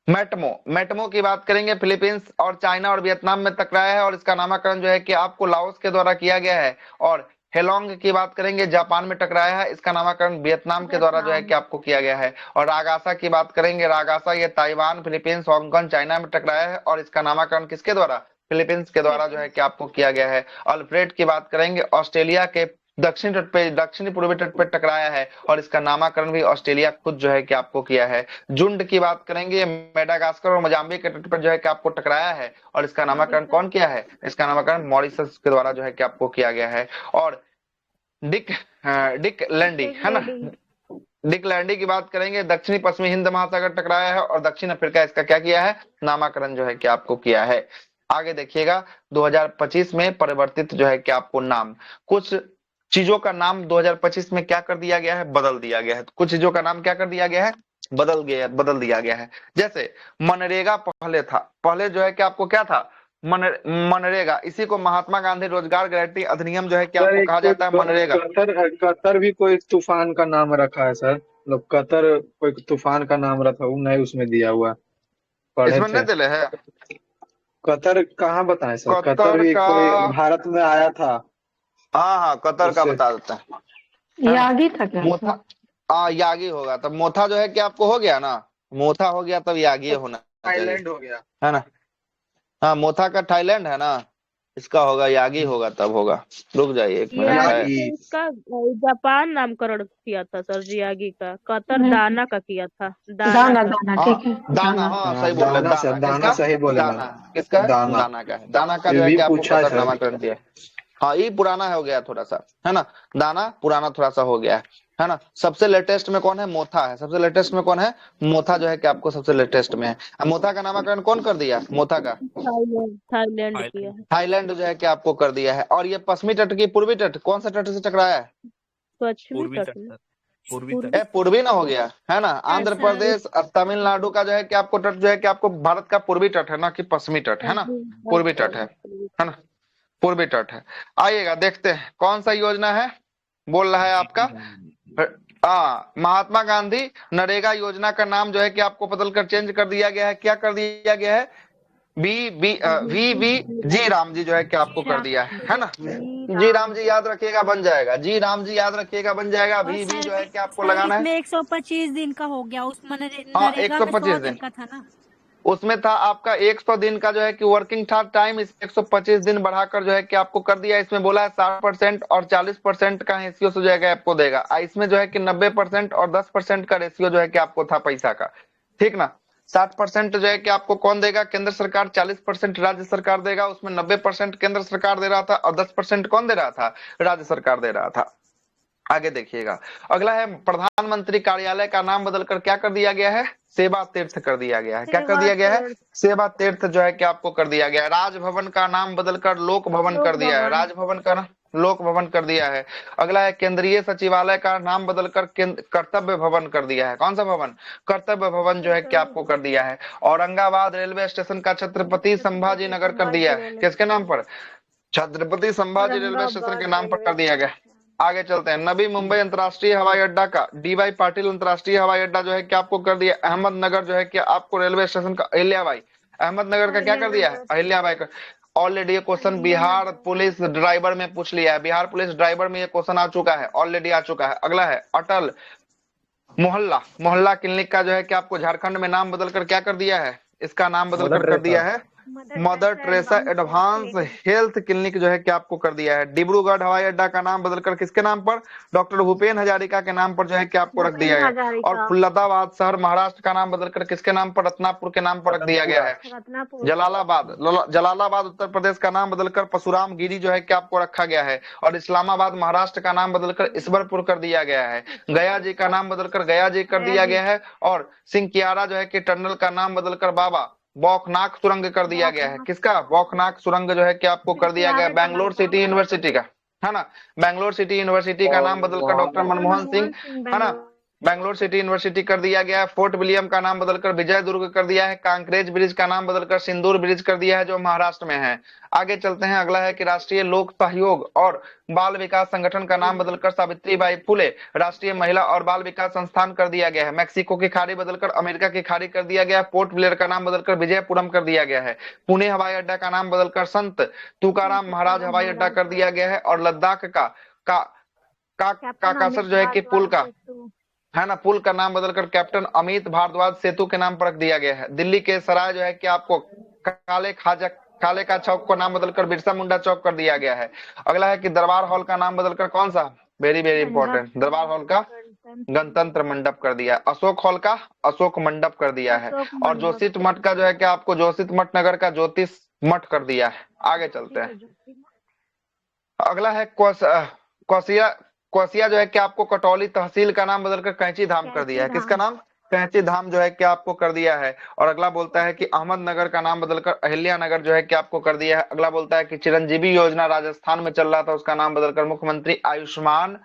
मेटमो की बात करेंगे। फिलीपींस और चाइना और वियतनाम में टकराया है और इसका नामकरण जो है कि आपको लाओस के द्वारा किया गया है। और हेलोंग की बात करेंगे, जापान में टकराया है, इसका नामकरण वियतनाम के द्वारा जो है कि आपको किया गया है। और रागासा की बात करेंगे। रागासा ये ताइवान, फिलीपींस, हांगकांग, चाइना में टकराया है और इसका नामकरण किसके द्वारा? फिलीपींस के द्वारा जो है कि आपको किया गया है। अल्फ्रेड की बात करेंगे। ऑस्ट्रेलिया के दक्षिणी पूर्वी तट पे टकराया है और इसका नामकरण भी ऑस्ट्रेलिया खुद जो है कि आपको किया है। झुंड की बात करेंगे। मेडागास्कर और मोजाम्बिक के तट पर जो है कि आपको टकराया है और इसका नामकरण कौन किया है? इसका नामकरण मॉरिशस के द्वारा जो है कि आपको किया गया है। और डिक लैंडी है ना। डिक लैंडी की बात करेंगे। दक्षिणी पश्चिमी हिंद महासागर टकराया है और दक्षिण अफ्रीका इसका क्या किया है? नामकरण जो है कि आपको किया है। आगे देखिएगा, 2025 में परिवर्तित जो है कि आपको नाम, कुछ चीजों का नाम 2025 में क्या कर दिया गया है? बदल दिया गया है। कुछ चीजों का नाम क्या कर दिया गया है? बदल दिया गया है। जैसे मनरेगा पहले जो है कि आपको क्या था? मनरेगा। इसी को महात्मा गांधी रोजगार गारंटी अधिनियम जो है कि आपको कहा जाता है मनरेगा। कतर भी कोई तूफान का नाम रखा है सर। लोग कतर कोई तूफान का नाम रखा, वो नहीं उसमें दिया हुआ पढ़े इसमें थे। नहीं दिले है। कतर कहाँ बताए सर? कतर भी कोई भारत में आया था। हाँ, कतर का बता देता है। यागी था क्या? मोथा, यागी होगा। तो मोथा जो है कि आपको हो गया ना। मोथा हो गया तब यागी होना चाहिए, थाईलैंड हो गया। है ना। हाँ, मोथा का थाईलैंड है ना, इसका होगा यागी होगा तब होगा। रुक जाइए एक मिनट है। जियागी यागी। तो इसका जापान नामकरण किया था सर, जियागी का। कतर नहीं, दाना का किया था, दाना दाना का। दाना हाँ, ठीक है, दाना, दाना। हाँ हाँ, सही बोल रहे हैं, दाना दाना किसका, सही बोले ना। दाना किसका है, दाना। दाना का है, दाना का जो ये है भी कि आपको पूछा है कतर सर। नामाकरण किया। हाँ, ये पुराना हो गया थोड़ा सा, है ना। दाना पुराना थोड़ा सा हो गया है ना। सबसे लेटेस्ट में कौन है, मोथा है, सबसे लेटेस्ट में कौन है, मोथा जो है कि आपको सबसे लेटेस्ट में है। अब मोथा का नामकरण कौन कर दिया, मोथा का थाईलैंड, थाईलैंड किया थाईलैंड। है। थाईलैंड जो है कि आपको कर दिया है। और ये पश्चिमी तट की पूर्वी तट, कौन सा तट से टकराया है, पश्चिमी पूर्वी तट तट में। सर, पूर्वी तट। पूर्वी। पूर्वी ना हो गया, है ना। आंध्र सर प्रदेश और तमिलनाडु का जो है कि आपको तट जो है कि आपको भारत का पूर्वी तट है ना, कि पश्चिमी तट, है ना। पूर्वी अच्छा, तट है ना, पूर्वी तट है। आइएगा देखते हैं कौन सा योजना है, बोल रहा है आपका। हाँ, महात्मा गांधी नरेगा योजना का नाम जो है कि आपको बदलकर चेंज कर दिया गया है, क्या कर दिया गया है, B B V V G RAM G जो है कि आपको जी कर राम दिया है ना। जी जी राम राम जी याद रखिएगा बन जाएगा, जी राम जी याद रखिएगा बन जाएगा। और वी वी सर जो है कि आपको सर लगाना है। इसमें 125 दिन का हो गया, उस हाँ, नरेगा में 100 125 दिन दिन का था ना। उसमें था आपका 100 दिन का जो है कि वर्किंग था टाइम, इस 125 दिन बढ़ाकर जो है कि आपको कर दिया। इसमें बोला है 60% और 40% का रेशियो से जो है कि आपको देगा। इसमें जो है कि 90% और 10% का रेशियो जो है कि आपको था पैसा का, ठीक ना। 60% जो है कि आपको कौन देगा, केंद्र सरकार, 40% राज्य सरकार देगा। उसमें 90% केंद्र सरकार दे रहा था और 10% कौन दे रहा था, राज्य सरकार दे रहा था। आगे देखिएगा, अगला है प्रधानमंत्री कार्यालय का नाम बदलकर क्या कर दिया गया है, सेवा तीर्थ कर दिया गया है। क्या कर सेवा दिया गया है, तीर्थ सेवा तीर्थ जो है कि आपको कर दिया गया है। राजभवन का नाम बदलकर लोक भवन लोक कर दिया है, भवन राजभवन का नाम लोक भवन कर दिया है। अगला है केंद्रीय सचिवालय का नाम बदलकर कर्तव्य भवन कर दिया है। कौन सा भवन, कर्तव्य भवन जो है कि आपको कर दिया है। औरंगाबाद रेलवे स्टेशन का छत्रपति संभाजी छत्रपति नगर कर दिया संभाजी है, रेलवे किसके नाम पर, छत्रपति संभाजी रेलवे स्टेशन के औरंगाबाद नाम पर रेलवे कर दिया गया। स्टेशन। आगे चलते हैं, नवी मुंबई अंतर्राष्ट्रीय हवाई अड्डा का डीवाई पाटिल अंतर्राष्ट्रीय हवाई अड्डा जो है कि आपको कर दिया। अहमदनगर जो है कि आपको रेलवे स्टेशन का अहिल्याबाई, अहमदनगर का क्या कर दिया है, अहिल्यानगर अहिल्याबाई का। ऑलरेडी ये question Bihar Ahilyanagar police driver में पूछ लिया है, बिहार पुलिस ड्राइवर में ये क्वेश्चन आ चुका है, ऑलरेडी आ चुका है। अगला है अटल मोहल्ला, मोहल्ला क्लिनिक का जो है कि आपको झारखंड में नाम बदलकर क्या कर दिया है, इसका नाम मदर बदलकर कर टेरेसा। दिया है mother mother Teresa Teresa advance advance clinic health clinic जो है कि आपको कर दिया है। डिब्रूगढ़ हवाई अड्डा का नाम बदलकर किसके नाम पर, डॉक्टर भूपेन हजारिका के नाम पर जो है कि आपको रख दिया भूपेन गया। और हजारिका फुल्लाबाद शहर महाराष्ट्र का नाम बदलकर किसके नाम पर, रत्नापुर के नाम पर रख दिया गया रतनपुरा। है। रत्नापुर जलालाबाद उत्तर प्रदेश का नाम बदलकर परशुराम गिरी जो है कि आपको रखा गया है। और इस्लामाबाद महाराष्ट्र का नाम बदलकर ईश्वरपुर कर दिया गया है। गया जी का नाम बदलकर गया जी कर गया दिया जी गया है। और सिंकियारा जो है कि टनल का नाम बदलकर बाबा बौखनाक सुरंग कर दिया गया है। बौखनाक किसका, बौखनाक सुरंग जो है कि आपको कर दिया गया सिंकियारा टनल बैंगलोर सिटी यूनिवर्सिटी का, है ना। बैंगलोर सिटी यूनिवर्सिटी का और नाम बदलकर वहाँ डॉक्टर डॉक्टर मनमोहन सिंह, मनमोहन सिंह है ना, बेंगलोर बैंगलोर सिटी यूनिवर्सिटी कर दिया गया है। फोर्ट विलियम का नाम बदलकर विजय दुर्ग कर दिया है। कांकरेज ब्रिज का नाम बदलकर सिंदूर ब्रिज कर दिया है, जो महाराष्ट्र में है। आगे चलते हैं, अगला है कि राष्ट्रीय लोक सहयोग और बाल विकास संगठन का नाम बदलकर सावित्रीबाई फुले राष्ट्रीय महिला और बाल विकास संस्थान कर दिया गया है। मैक्सिको की खाड़ी बदलकर अमेरिका की खाड़ी कर दिया गया है। पोर्ट ब्लेयर का नाम बदलकर विजयपुरम कर दिया गया है। पुणे हवाई अड्डा का नाम बदलकर संत तुकाराम महाराज तुकाराम हवाई अड्डा महाराज कर दिया गया है। और लद्दाख का का कैप्टन काकासर अमित जो है कि पुल भारद्वाज का, सेतु है ना, पुल का नाम बदलकर कैप्टन अमित भारद्वाज सेतु के नाम पर रख दिया गया है। दिल्ली के सराय जो है कि आपको काले का चौक का नाम बदलकर बिरसा मुंडा चौक कर दिया गया है। अगला है कि दरबार हॉल का नाम बदलकर कौन सा, वेरी वेरी मंडप इंपॉर्टेंट, दरबार हॉल का गणतंत्र गणतंत्र मंडप कर दिया। अशोक हॉल का अशोक मंडप कर दिया है। अशोक और मंडप जोशीत मठ का जो है कि आपको जोशीत मठ नगर का ज्योतिष मठ कर दिया है। आगे चलते हैं, अगला है कोसिया, कोसिया जो है कि आपको कटौली तहसील का नाम बदलकर कैंची धाम कर दिया है। कैंची किसका धाम नाम, कैंची धाम जो है कि आपको कर दिया है। और अगला बोलता है कि अहमदनगर का नाम बदलकर अहिल्या नगर जो है कि आपको कर दिया है। अगला बोलता है कि चिरंजीवी योजना राजस्थान में चल रहा था, उसका नाम बदलकर मुख्यमंत्री आयुष्मान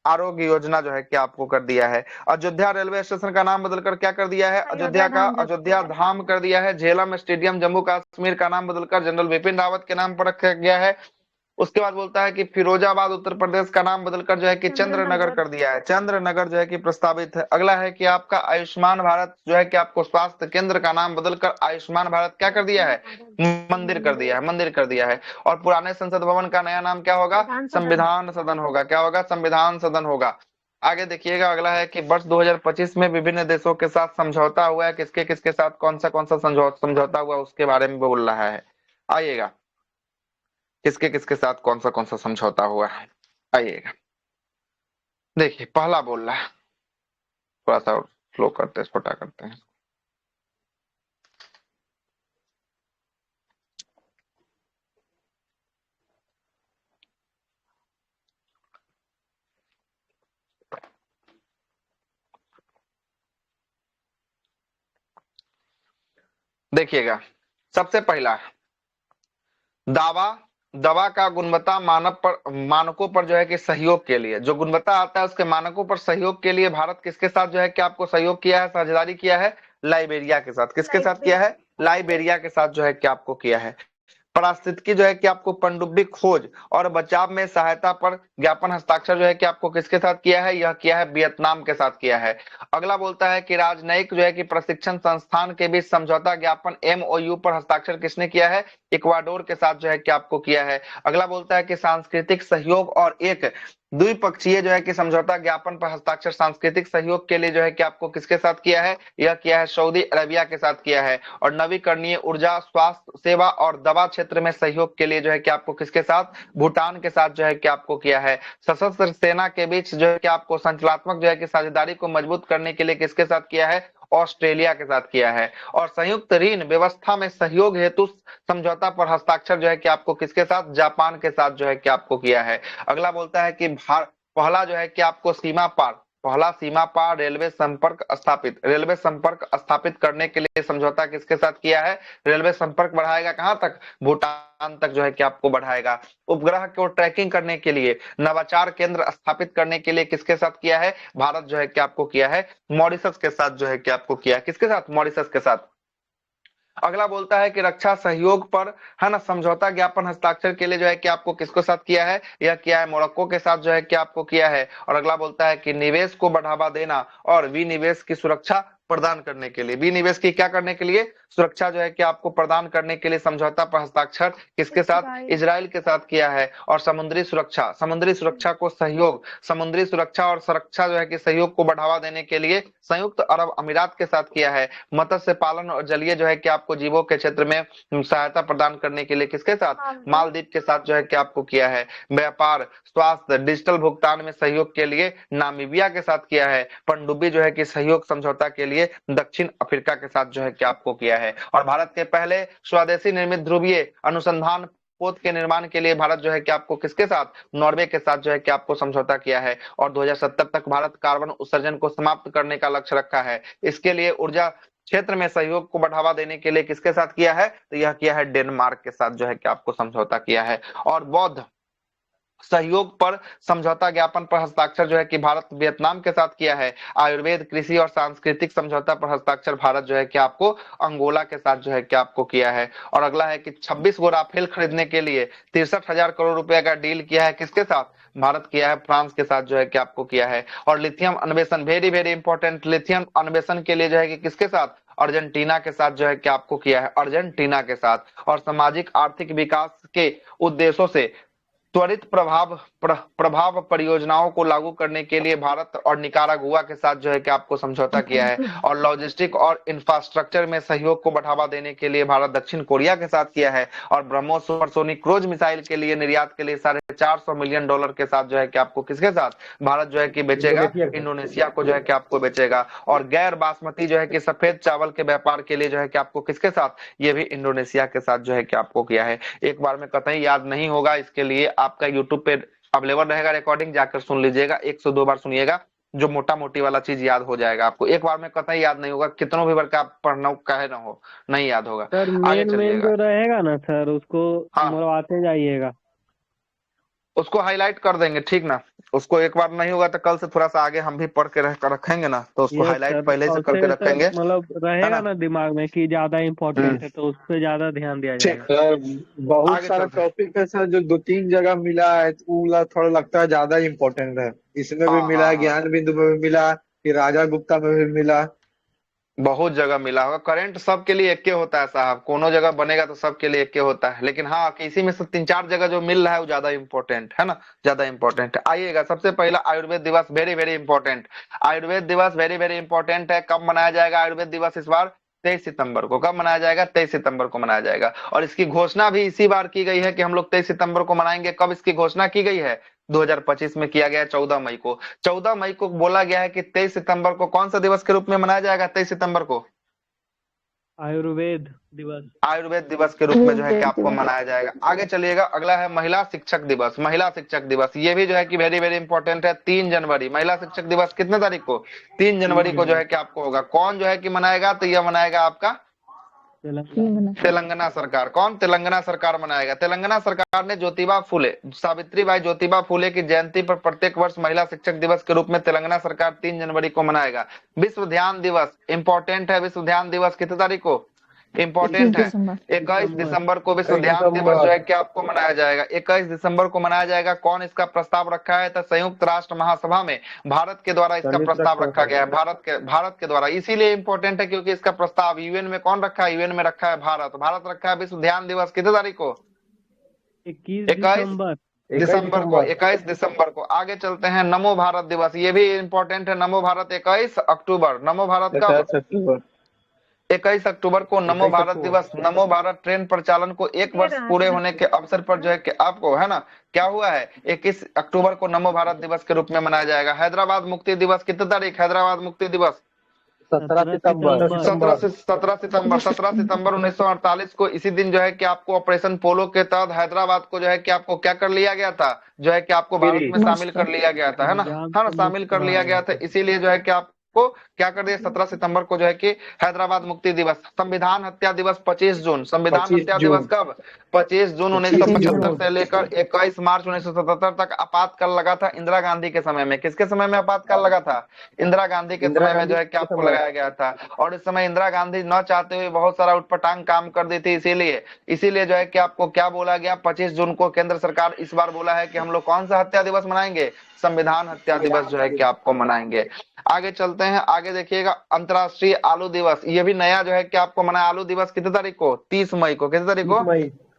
आरोग्य योजना जो है कि आपको कर दिया है। अयोध्या रेलवे स्टेशन का नाम बदलकर क्या कर दिया है, अयोध्या का अयोध्या धाम कर दिया है। झेलम स्टेडियम जम्मू कश्मीर का नाम बदलकर जनरल बिपिन रावत के नाम पर रखा गया है। उसके बाद बोलता है कि फिरोजाबाद उत्तर प्रदेश का नाम बदलकर जो है कि चंद्र नगर कर दिया है, चंद्र नगर जो है कि प्रस्तावित है। अगला है कि आपका आयुष्मान भारत जो है कि आपको स्वास्थ्य केंद्र का नाम बदलकर आयुष्मान भारत क्या कर दिया है, मंदिर कर दिया है, मंदिर कर दिया है। और पुराने संसद भवन का नया नाम क्या होगा, संविधान सदन होगा। क्या होगा, संविधान सदन होगा। आगे देखिएगा, अगला है कि वर्ष 2025 में विभिन्न देशों के साथ समझौता हुआ है, किसके किसके साथ कौन सा समझौता हुआ उसके बारे में बोल रहा है। आइएगा, किसके किसके साथ कौन सा समझौता हुआ है। आइएगा, देखिए पहला बोल रहा है, थोड़ा सा स्लो करते हैं, छोटा करते हैं। देखिएगा, सबसे पहला दावा, दवा का गुणवत्ता मानकों पर जो है कि सहयोग के लिए, जो गुणवत्ता आता है उसके मानकों पर सहयोग के लिए भारत किसके साथ जो है कि आपको सहयोग किया है, साझेदारी किया है, लाइबेरिया के साथ। किसके साथ किया है? लाइबेरिया के साथ जो है कि आपको किया है। पारिस्थितिकी जो है कि आपको पनडुब्बी खोज और बचाव में सहायता पर ज्ञापन हस्ताक्षर जो है कि आपको किसके साथ किया है? यह किया है वियतनाम के साथ किया है। अगला बोलता है कि राजनयिक जो है कि प्रशिक्षण संस्थान के बीच समझौता ज्ञापन एमओयू पर हस्ताक्षर किसने किया है? इक्वाडोर के साथ जो है कि आपको किया है। अगला बोलता है कि सांस्कृतिक सहयोग और एक द्विपक्षीय जो है कि समझौता ज्ञापन पर हस्ताक्षर सांस्कृतिक सहयोग के लिए जो है कि आपको किसके साथ किया है? यह किया है सऊदी अरेबिया के साथ किया है। और नवीकरणीय ऊर्जा, स्वास्थ्य सेवा और दवा क्षेत्र में सहयोग के लिए जो है कि आपको किसके साथ? भूटान के साथ जो है कि आपको किया है। सशस्त्र सेना के बीच जो है कि आपको संचालनात्मक जो है कि साझेदारी को मजबूत करने के लिए किसके साथ किया है? ऑस्ट्रेलिया के साथ किया है। और संयुक्त ऋण व्यवस्था में सहयोग हेतु समझौता पर हस्ताक्षर जो है कि आपको किसके साथ? जापान के साथ जो है कि आपको किया है। अगला बोलता है कि पहला जो है कि आपको पहला सीमा पार रेलवे संपर्क स्थापित करने के लिए समझौता किसके साथ किया है? रेलवे संपर्क बढ़ाएगा कहां तक? भूटान तक जो है कि आपको बढ़ाएगा। उपग्रह को ट्रैकिंग करने के लिए नवाचार केंद्र स्थापित करने के लिए किसके साथ किया है? भारत जो है कि आपको किया है मॉरिशस के साथ जो है कि आपको किया है। किसके साथ? मॉरिशस के साथ। अगला बोलता है कि रक्षा सहयोग पर है ना समझौता ज्ञापन हस्ताक्षर के लिए जो है कि आपको किसके साथ किया है? यह किया है मोरक्को के साथ जो है कि आपको किया है। और अगला बोलता है कि निवेश को बढ़ावा देना और विनिवेश की सुरक्षा प्रदान करने के लिए, विनिवेश की क्या करने के लिए? सुरक्षा जो है कि आपको प्रदान करने के लिए समझौता पर हस्ताक्षर किसके साथ? इजराइल के साथ किया है। और समुद्री सुरक्षा को सहयोग, समुद्री सुरक्षा और सुरक्षा जो है कि सहयोग को बढ़ावा देने के लिए संयुक्त अरब अमीरात के साथ किया है। मत्स्य पालन और जलीय जो है कि आपको जीवों के क्षेत्र में सहायता प्रदान करने के लिए किसके साथ? मालदीव के साथ जो है कि आपको किया है। व्यापार, स्वास्थ्य, डिजिटल भुगतान में सहयोग के लिए नामीबिया के साथ किया है। पनडुब्बी जो है कि सहयोग समझौता के लिए दक्षिण अफ्रीका के साथ जो है कि आपको किया है। और भारत के पहले स्वदेशी निर्मित ध्रुवीय अनुसंधान पोत के निर्माण के लिए भारत जो है कि आपको किसके साथ? नॉर्वे के साथ जो है कि आपको समझौता किया है। और 2070 तक भारत कार्बन उत्सर्जन को समाप्त करने का लक्ष्य रखा है। इसके लिए ऊर्जा क्षेत्र में सहयोग को बढ़ावा देने के लिए किसके साथ किया है? तो यह किया है डेनमार्क के साथ जो है कि आपको समझौता किया है। और बौद्ध सहयोग पर समझौता ज्ञापन पर हस्ताक्षर जो है कि भारत वियतनाम के साथ किया है। आयुर्वेद, कृषि और सांस्कृतिक समझौता पर हस्ताक्षर भारत जो है कि आपको अंगोला के साथ जो है कि आपको किया है। और अगला है कि 26 गो राफेल खरीदने के लिए 63,000 करोड़ रुपए का डील किया है। किसके साथ? भारत किया है फ्रांस के साथ जो है कि आपको किया है। और लिथियम अन्वेषण, वेरी वेरी इंपॉर्टेंट, लिथियम अन्वेषण के लिए जो है कि किसके साथ? अर्जेंटीना के साथ जो है कि आपको किया है, अर्जेंटीना के साथ। और सामाजिक आर्थिक विकास के उद्देश्यों से त्वरित प्रभाव परियोजनाओं को लागू करने के लिए भारत और निकारागुआ के साथ जो है कि आपको समझौता किया है। और लॉजिस्टिक और इंफ्रास्ट्रक्चर में सहयोग को बढ़ावा देने के लिए भारत दक्षिण कोरिया के साथ किया है। और ब्रह्मोस सुपरसोनिक क्रूज मिसाइल के लिए निर्यात के लिए $450 मिलियन के साथ जो है कि आपको किसके साथ? भारत जो है कि बेचेगा, इंडोनेशिया को जो है कि आपको बेचेगा। और गैर बासमती जो है कि सफेद चावल के व्यापार के लिए जो है कि आपको किसके साथ? ये भी इंडोनेशिया के साथ जो है कि आपको किया है। एक बार में कतई याद नहीं होगा, इसके लिए आपका यूट्यूब पे अवेलेबल रहेगा रिकॉर्डिंग, जाकर सुन लीजिएगा, 1 से 2 बार सुनिएगा, जो मोटा मोटी वाला चीज याद हो जाएगा आपको। एक बार में कतई याद नहीं होगा, कितनों भी बार का आप पढ़ना कहे ना हो, नहीं याद होगा। सर आगे मेन चलिएगा। जो रहेगा ना सर उसको हाँ। मरवाते जाइएगा। उसको हाईलाइट कर देंगे, ठीक ना? उसको एक बार नहीं होगा तो कल से थोड़ा सा आगे हम भी पढ़ के रखेंगे ना, तो उसको यस हाईलाइट सर, पहले से और करके फिर सर रखेंगे, मतलब है रहेगा ना? ना दिमाग में कि ज्यादा इम्पोर्टेंट है तो उस पर ज्यादा ध्यान दिया ठीक। जाएगा। सर बहुत आगे सारा चलते हैं। टॉपिक है सर, जो 2-3 जगह मिला है तो वो थोड़ा लगता है ज्यादा इम्पोर्टेंट है। इसमें भी हाँ मिला हाँ है, हाँ। ज्ञान बिंदु में भी मिला, फिर राजा गुप्ता में भी मिला। बहुत जगह मिला होगा। करंट सबके लिए एक के होता है साहब, कोनो जगह बनेगा तो सबके लिए एक के होता है, लेकिन हाँ इसी में से 3-4 जगह जो मिल रहा है वो ज्यादा इंपॉर्टेंट है ना, ज्यादा इंपॉर्टेंट है। आइएगा, सबसे पहला आयुर्वेद दिवस, वेरी वेरी इंपॉर्टेंट। आयुर्वेद दिवस वेरी वेरी इंपॉर्टेंट है। कब मनाया जाएगा आयुर्वेद दिवस इस बार? 23 सितंबर को। कब मनाया जाएगा? 23 सितंबर को मनाया जाएगा। और इसकी घोषणा भी इसी बार की गई है कि हम लोग 23 सितंबर को मनाएंगे। कब इसकी घोषणा की गई है? 2025 में किया गया है, 14 मई को। 14 मई को बोला गया है कि 23 सितंबर को कौन सा दिवस के रूप में मनाया जाएगा? 23 सितंबर को आयुर्वेद दिवस। आयुर्वेद दिवस के रूप में जो है कि आपको मनाया जाएगा। आगे चलिएगा, अगला है महिला शिक्षक दिवस। महिला शिक्षक दिवस ये भी जो है कि वेरी वेरी इंपॉर्टेंट है। 3 जनवरी, महिला शिक्षक दिवस कितने तारीख को? 3 जनवरी को जो है कि आपको होगा। कौन जो है कि मनाएगा? तो यह मनाएगा आपका तेलंगाना सरकार। कौन? तेलंगाना सरकार मनाएगा। तेलंगाना सरकार ने ज्योतिबा फुले, सावित्रीबाई ज्योतिबा फुले की जयंती पर प्रत्येक वर्ष महिला शिक्षक दिवस के रूप में तेलंगाना सरकार 3 जनवरी को मनाएगा। विश्व ध्यान दिवस इंपॉर्टेंट है। विश्व ध्यान दिवस कितने तारीख को इंपॉर्टेंट है? 21 दिसंबर को विश्व ध्यान दिवस जो है कि आपको मनाया जाएगा। 21 दिसंबर को मनाया जाएगा। कौन इसका प्रस्ताव रखा है? तो संयुक्त राष्ट्र महासभा में भारत के द्वारा इसका प्रस्ताव रखा गया है। भारत के द्वारा इसीलिए इंपॉर्टेंट है क्योंकि इसका प्रस्ताव यूएन में कौन रखा है? यूएन में रखा है भारत रखा है। विश्व ध्यान दिवस कितने तारीख को? 21 दिसंबर को। 21 दिसंबर को। आगे चलते हैं, नमो भारत दिवस ये भी इंपॉर्टेंट है। नमो भारत 21 अक्टूबर। नमो भारत का 21 अक्टूबर को नमो भारत दिवस। नमो भारत ट्रेन परिचालन को 1 वर्ष पूरे होने के अवसर पर जो है कि आपको है ना क्या हुआ है? 21 अक्टूबर को नमो भारत दिवस के रूप में मनाया जाएगा। हैदराबाद मुक्ति दिवस कितने तारीख? हैदराबाद मुक्ति दिवस 17 सितंबर 1948 को। इसी दिन जो है कि आपको ऑपरेशन पोलो के तहत हैदराबाद को जो है कि आपको क्या कर लिया गया था? जो है कि आपको भारत में शामिल कर लिया गया था, है ना, शामिल कर लिया गया था। इसीलिए जो है कि आप को क्या कर दिया? 17 सितंबर को जो है कि हैदराबाद मुक्ति दिवस। संविधान हत्या दिवस 25 जून। संविधान हत्या दिवस कब? 25 जून 1975 से लेकर 21 मार्च 1977 तक आपातकाल लगा था इंदिरा गांधी के समय में। किसके समय में आपातकाल लगा था? इंदिरा गांधी के समय में जो है कि आपको लगाया गया था। और इस समय इंदिरा गांधी न चाहते हुए बहुत सारा उटपटांग काम कर दी थी। इसीलिए जो है कि आपको क्या बोला गया? 25 जून को केंद्र सरकार इस बार बोला है कि हम लोग कौन सा हत्या दिवस मनाएंगे? संविधान हत्या दिवस जो है कि आपको मनाएंगे। आगे चलते हैं, आगे देखिएगा, अंतर्राष्ट्रीय आलू दिवस ये भी नया जो है कि आपको मनाया। आलू दिवस कितने तारीख को? 30 मई को। कितने तारीख को?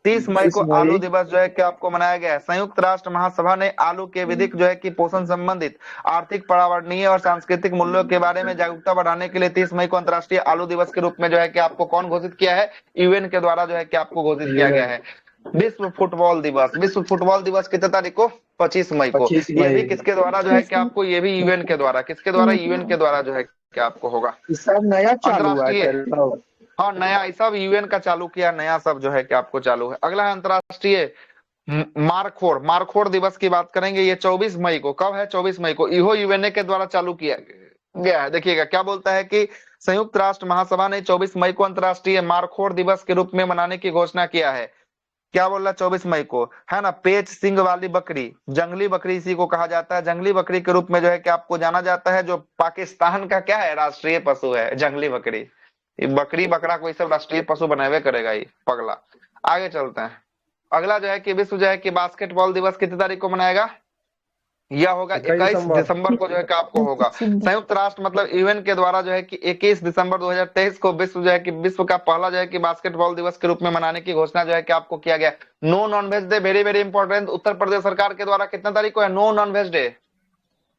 30 मई को आलू दिवस जो है कि आपको मनाया गया है। संयुक्त राष्ट्र महासभा ने आलू के विधिक जो है कि पोषण संबंधित आर्थिक, पर्यावरणीय और सांस्कृतिक मूल्यों के बारे में जागरूकता बढ़ाने के लिए 30 मई को अंतर्राष्ट्रीय आलू दिवस के रूप में जो है कि आपको कौन घोषित किया है? यूएन के द्वारा जो है कि आपको घोषित किया गया है। विश्व फुटबॉल दिवस। विश्व फुटबॉल दिवस कितने तारीख को? 25 मई को। ये भी किसके द्वारा जो है कि आपको? ये भी यूएन के द्वारा। किसके द्वारा? यूएन के द्वारा जो है कि आपको होगा। सब नया चालू हुआ है। अंतर्राष्ट्रीय, हाँ नया, सब यूएन का चालू किया, नया सब जो है कि आपको चालू है। अगला है अंतर्राष्ट्रीय मारखोड़ दिवस की बात करेंगे। ये 24 मई को। कब है? 24 मई को। इहो यूएनए के द्वारा चालू किया गया है। देखिएगा क्या बोलता है कि संयुक्त राष्ट्र महासभा ने 24 मई को अंतर्राष्ट्रीय मारखोड़ दिवस के रूप में मनाने की घोषणा किया है। क्या बोल रहा? 24 मई को, है ना। पेच सिंग वाली बकरी, जंगली बकरी इसी को कहा जाता है। जंगली बकरी के रूप में जो है कि आपको जाना जाता है, जो पाकिस्तान का क्या है? राष्ट्रीय पशु है जंगली बकरी। ये बकरी बकरा कोई सब राष्ट्रीय पशु बनावे करेगा ये पगला। आगे चलते हैं, अगला जो है कि विश्व जो है कि बास्केटबॉल दिवस कितनी तारीख को मनाएगा? यह होगा 21 दिसंबर को जो है कि आपको होगा। संयुक्त राष्ट्र मतलब यूएन के द्वारा जो है कि 21 दिसंबर 2023 को विश्व जो है कि विश्व का पहला जो है कि बास्केटबॉल दिवस के रूप में मनाने की घोषणा जो है कि आपको किया गया। No nonveg day very very important. Uttar Pradesh सरकार के द्वारा कितना तारीख को है नो नॉनवेज डे?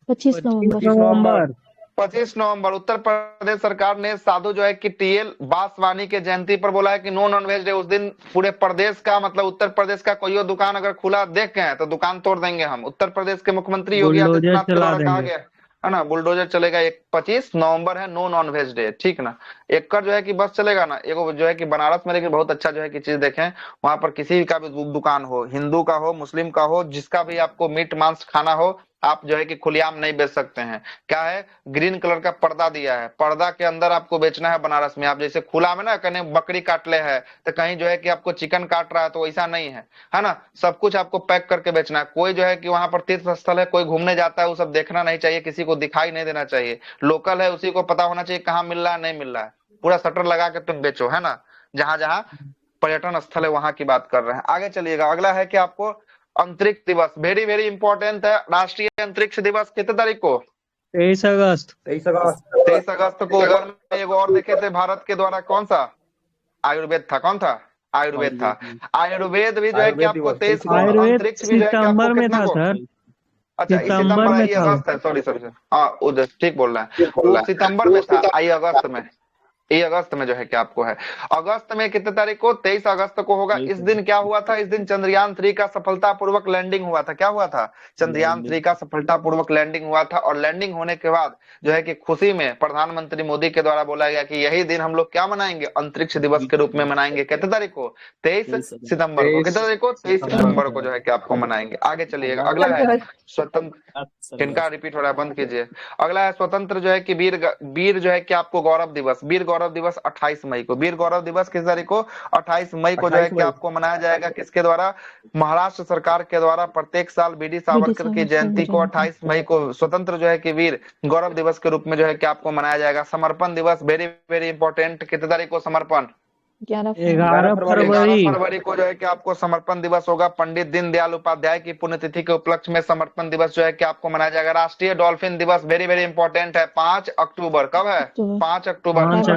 25 नवंबर। 25 नवंबर। उत्तर प्रदेश सरकार ने साधु जो है कि टीएल बासवानी के जयंती पर बोला है कि नो नॉनवेज डे। उस दिन पूरे प्रदेश का मतलब उत्तर प्रदेश का कोई दुकान अगर खुला देख गए तो दुकान तोड़ देंगे हम। उत्तर प्रदेश के मुख्यमंत्री योगी आदित्यनाथ के द्वारा कहा गया है ना, बुलडोजर चलेगा। 25 नवंबर है नो नॉनवेज डे, ठीक ना। एक जो है कि बस चलेगा ना, एगो जो है कि बनारस में, लेकिन बहुत अच्छा जो है कि चीज देखें, वहां पर किसी का भी दुकान हो, हिंदू का हो, मुस्लिम का हो, जिसका भी आपको मीट मांस खाना हो, आप जो है कि खुलेआम नहीं बेच सकते हैं। क्या है? ग्रीन कलर का पर्दा दिया है, पर्दा के अंदर आपको बेचना है बनारस में। आप जैसे खुला में ना कहीं बकरी काट ले है तो कहीं जो है कि आपको चिकन काट रहा है, तो ऐसा नहीं है ना। सब कुछ आपको पैक करके बेचना है। कोई जो है कि वहां पर तीर्थ स्थल है, कोई घूमने जाता है, वो सब देखना नहीं चाहिए, किसी को दिखाई नहीं देना चाहिए। लोकल है उसी को पता होना चाहिए कहाँ मिल रहा है नहीं मिल रहा है। पूरा शटर लगा के तुम बेचो, है ना। जहां जहां पर्यटन स्थल है वहां की बात कर रहे हैं। आगे चलिएगा, अगला है कि आपको अंतरिक्ष दिवस वेरी वेरी इंपॉर्टेंट है। राष्ट्रीय अंतरिक्ष दिवस कितने तारीख को? 23 अगस्त। 23 अगस्त को ओवर में एक और देखे थे भारत के द्वारा, कौन सा? आयुर्वेद था। कौन था? आयुर्वेद था। आयुर्वेद भी जो है कि आपको 23 को, और आयुर्वेद अंतरिक्ष भी जो है कि आपको सितंबर में कितना था को? सर। अच्छा, इस सितंबर सितंबर है, में ये था। अगस्त है, सॉरी सॉरी सॉरी, हाँ उधर ठीक बोल रहा है, वो सितंबर में था, आई अगस्त में, ये अगस्त में जो है कि आपको है। अगस्त में कितने तारीख को? 23 अगस्त को होगा। इस दिन क्या हुआ था? इस दिन चंद्रयान 3 का सफलतापूर्वक लैंडिंग हुआ था। क्या हुआ था? चंद्रयान 3 का सफलतापूर्वक लैंडिंग हुआ था। और लैंडिंग होने के बाद जो है कि खुशी में प्रधानमंत्री मोदी के द्वारा बोला गया कि यही दिन हम लोग क्या मनाएंगे? अंतरिक्ष दिवस के रूप में मनाएंगे। कितने तारीख को? 23 सितंबर को। कितने तारीख को? 23 सितंबर को जो है कि आपको मनाएंगे। आगे चलिएगा, अगला है स्वतंत्र, इनका रिपीट हो रहा है, बंद कीजिए। अगला है स्वतंत्र जो है कि वीर जो है कि आपको गौरव दिवस। वीर गौरव दिवस 28 मई को। वीर गौरव दिवस किस तारीख को? 28 मई को जो है कि आपको मनाया जाएगा। किसके द्वारा? महाराष्ट्र सरकार के द्वारा प्रत्येक साल बीडी सावरकर की जयंती को 28 मई को स्वतंत्र जो है कि वीर गौरव दिवस के रूप में जो है कि आपको मनाया जाएगा। समर्पण दिवस, वेरी वेरी इंपॉर्टेंट। कितने तारीख को समर्पण? 11 फरवरी। 11 फरवरी को जो है कि आपको समर्पण दिवस होगा। पंडित दीनदयाल उपाध्याय की पुण्यतिथि के उपलक्ष्य में समर्पण दिवस जो है कि आपको मनाया जाएगा। राष्ट्रीय डॉल्फिन दिवस वेरी वेरी इंपॉर्टेंट है, 5 अक्टूबर। कब है? 5 अक्टूबर। 5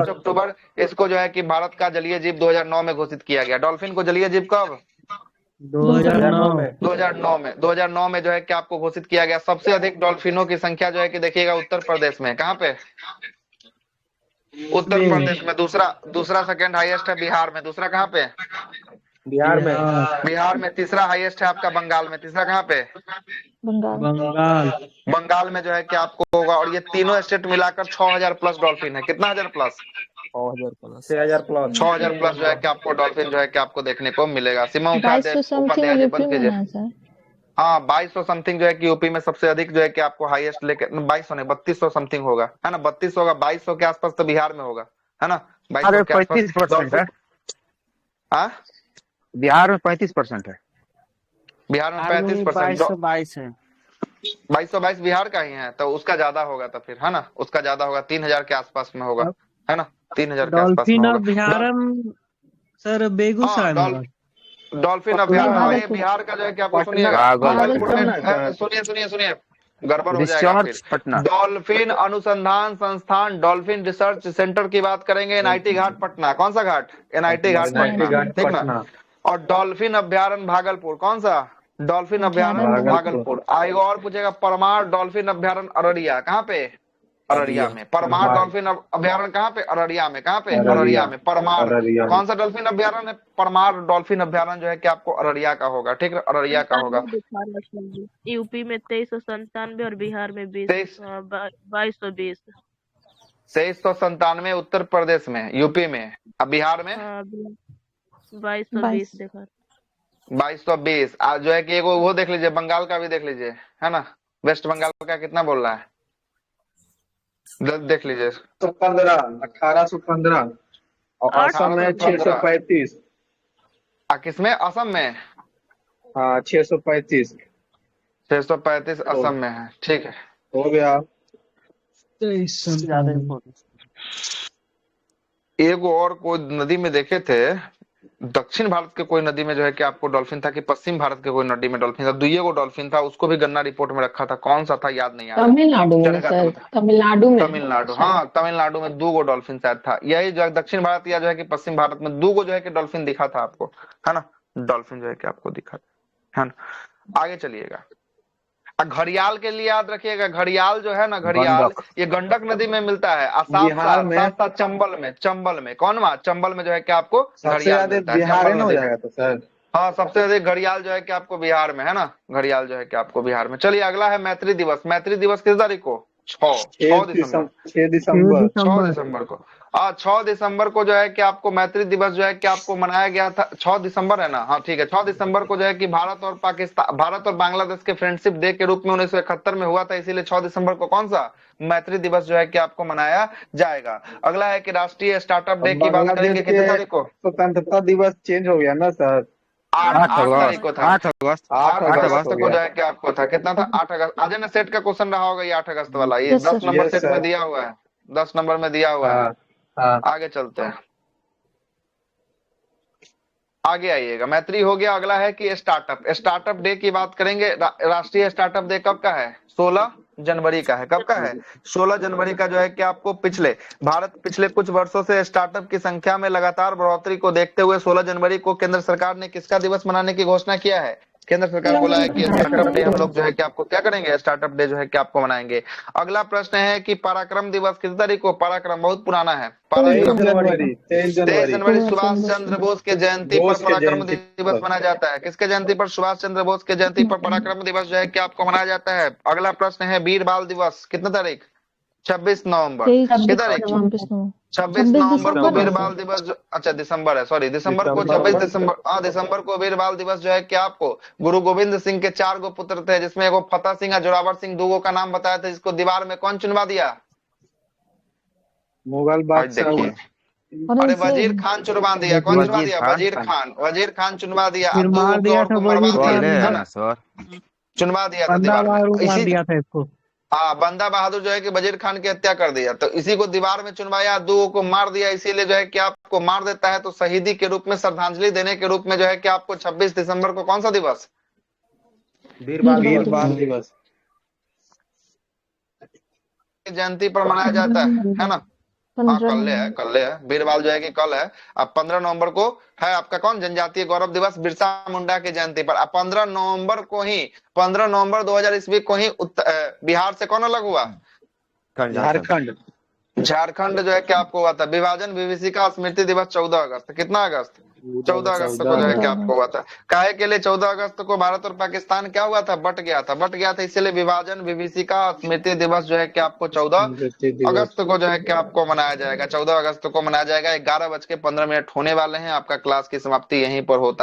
अक्टूबर इसको जो है कि भारत का जलीय जीव 2009 में घोषित किया गया। डॉल्फिन को जलीय जीव कब? 2009। 2009 में जो है कि आपको घोषित किया गया। सबसे अधिक डॉल्फिनों की संख्या जो है कि देखिएगा उत्तर प्रदेश में। कहाँ पे? उत्तर प्रदेश में। दूसरा सेकंड हाईएस्ट है बिहार में। दूसरा कहाँ पे? बिहार में। तीसरा हाईएस्ट है आपका बंगाल में। तीसरा कहाँ पे? बंगाल। बंगाल में जो है कि आपको होगा। और ये तीनों स्टेट मिलाकर 6000 प्लस डॉल्फिन है। कितना हजार प्लस? 6000 प्लस जो है कि आपको डॉल्फिन जो है कि आपको देखने को मिलेगा। सीमा उपाध्याय जी बंद कीजिए। हाँ, 2200 समथिंग जो है कि यूपी में सबसे अधिक जो है कि आपको हाईएस्ट लेके 2200 नहीं 3200 समथिंग होगा, है ना? 3200 होगा। 2200 के आसपास तो बिहार में होगा, है ना? 2200 के आसपास 35% है। हाँ, बिहार में 35% है। बिहार में 35%। 2222 है। 2222 बिहार का ही है, तो उसका ज्यादा होगा, तो फिर है ना, उसका ज्यादा होगा। 3000 के आसपास में होगा, है ना? 3000 के आसपास में डॉल्फिन होगा। अभ्यारण्य सर बेगूसराय में होगा। डॉल्फिन अभ्यारण्य ये बिहार का जो है कि आपको सुनिएगा, भागलपुर में। सुनिए, गड़बड़ हो जाएगा फिर। पटना। डॉल्फिन अनुसंधान संस्थान, डॉल्फिन रिसर्च सेंटर की बात करेंगे, एनआईटी घाट पटना। कौन सा घाट? एनआईटी घाट पटना, ठीक ना? और डॉल्फिन अभ्यारण्य भागलपुर। कौन सा? डॉल्फिन अभ्यारण्य भागलपुर। आएगा और पूछेगा परमार डॉल्फिन अभ्यारण्य अररिया। कहाँ पे? अररिया में। परमार डॉल्फिन अभ्यारण्य कहाँ पे? अररिया में। कहाँ पे? अररिया में। परमार कौन सा डॉल्फिन अभ्यारण्य है? परमार डॉल्फिन अभ्यारण्य जो है कि आपको अररिया का होगा, ठीक है? अररिया का होगा। यूपी में 2397 और बिहार में 2220। 2397 उत्तर प्रदेश में, यूपी में। अब बिहार में 2220 देखा। 2220। आज जो है कि एगो वो देख लीजिए, बंगाल का भी देख लीजिए, है ना? वेस्ट बंगाल का कितना बोल रहा है? देख लीजिए। 1815 और असम में 635। किसमें? असम में। हाँ 635। 635 असम में है, ठीक है, हो गया। एगो और कोई नदी में देखे थे, दक्षिण भारत के कोई नदी में जो है कि आपको डॉल्फिन था, कि पश्चिम भारत के कोई नदी में डॉल्फिन था। दुइये को डॉल्फिन था, उसको भी गन्ना रिपोर्ट में रखा था। कौन सा था याद नहीं आ रहा। तमिलनाडु में सर, तमिलनाडु में। तमिलनाडु, हाँ तमिलनाडु में 2 डॉल्फिन शायद था। यही जो है दक्षिण भारत या जो है कि पश्चिम भारत में 2 जो है कि डॉल्फिन दिखा था आपको, है ना? डॉल्फिन जो है कि आपको दिखा था, है ना? आगे चलिएगा। घड़ियाल के लिए याद रखिएगा, घड़ियाल जो है ना, घड़ियाल ये गंडक नदी में मिलता है। साथ साथ चंबल में कौन वहाँ? चंबल में जो है कि आपको घड़ियाल मिलता है। बिहार में हो जाएगा तो सर। हाँ, सबसे अधिक घड़ियाल जो है कि आपको बिहार में, है ना? घड़ियाल जो है कि आपको बिहार में। चलिए अगला है मैत्री दिवस। मैत्री दिवस किस तारीख को? 6 दिसंबर को। 6 दिसंबर को जो है कि आपको मैत्री दिवस जो है कि आपको मनाया गया था। 6 दिसंबर है ना? हाँ ठीक है। 6 दिसंबर को जो है कि भारत और बांग्लादेश के फ्रेंडशिप डे के रूप में 1971 में हुआ था, इसीलिए 6 दिसंबर को कौन सा मैत्री दिवस जो है कि आपको मनाया जाएगा। अगला है कि राष्ट्रीय स्टार्टअप डे की बात करेंगे। कितने तारीख को? स्वतंत्रता दिवस चेंज हो गया ना सर। 8 तारीख को था। 8 अगस्त 8 अगस्त को जो है कि आपको था। कितना था? 8 अगस्त। आज ना सेट का क्वेश्चन रहा होगा ये 8 अगस्त वाला। ये 10 नंबर सेट में दिया हुआ है, 10 नंबर में दिया हुआ है। आगे चलते हैं, आगे आइएगा। मैत्री हो गया। अगला है कि स्टार्टअप डे की बात करेंगे। राष्ट्रीय स्टार्टअप डे कब का है? 16 जनवरी का है। कब का है? 16 जनवरी का जो है कि आपको भारत पिछले कुछ वर्षों से स्टार्टअप की संख्या में लगातार बढ़ोतरी को देखते हुए 16 जनवरी को केंद्र सरकार ने किसका दिवस मनाने की घोषणा किया है? केंद्र सरकार बोला है कि स्टार्टअप डे हम लोग जो है कि आपको क्या करेंगे, स्टार्टअप डे जो है कि आपको मनाएंगे। अगला प्रश्न है कि पराक्रम दिवस किस तारीख को? पराक्रम बहुत पुराना है। 23 पराक्रम जनवरी 23 23 जनवरी जनवरी सुभाष चंद्र बोस के जयंती पर बोस के पराक्रम जयंती दिवस पर। मनाया जाता है। किसके जयंती पर? सुभाष चंद्र बोस के जयंती पर पराक्रम दिवस जो है कि आपको मनाया जाता है। अगला प्रश्न है वीर बाल दिवस, कितने तारीख? 26 नवंबर। कितनी तारीख? 26 नवंबर को वीर बाल दिवस अच्छा दिसंबर है, सॉरी दिसंबर को, 26 दिसंबर, हाँ दिसंबर को वीर बाल दिवस जो है कि आपको गुरु गोविंद सिंह के 4 गो पुत्र थे, जिसमें एगो फतेह सिंह और जोरावर सिंह, 2 गो का नाम बताया था, जिसको दीवार में कौन चुनवा दिया? मुगल बादशाह। देखिए, अरे वजीर खान चुनवा दिया। कौन चुनवा दिया? वजीर खान चुनवा दिया। फिर अब 2 मार को दिया और था को मरवा वजीर दिया, खान है ने, ना? सर चुनवा दिया था बंदा दीवार में। बहादुर मार इसी दिया था इसको। हाँ, बंदा बहादुर जो है कि वजीर खान की हत्या कर दिया, तो इसी को दीवार में चुनवाया, 2 को मार दिया, इसीलिए जो है कि आपको मार देता है। तो शहीदी के रूप में, श्रद्धांजलि देने के रूप में जो है कि आपको 26 दिसंबर को कौन सा दिवस? वीर बाल दिवस जयंती पर मनाया जाता है ना? हाँ, कल है वीर बाल जो है कि कल है। अब 15 नवंबर को है आपका कौन? जनजातीय गौरव दिवस, बिरसा मुंडा की जयंती पर। अब 15 नवंबर को ही, 15 नवंबर 2000 ईस्वी को ही बिहार से कौन अलग हुआ? झारखंड जो है कि आपको हुआ था। विभाजन विभीषिका स्मृति दिवस 14 अगस्त। कितना अगस्त? 14 अगस्त को जो है कि आपको हुआ था। काहे के लिए 14 अगस्त को भारत और पाकिस्तान क्या हुआ था? बट गया था, इसलिए विभाजन विभीषिका स्मृति दिवस जो है कि आपको 14 अगस्त को जो है कि आपको मनाया जाएगा। 14 अगस्त को मनाया जाएगा। 11:15 होने वाले हैं। आपका क्लास की समाप्ति यहीं पर होता है।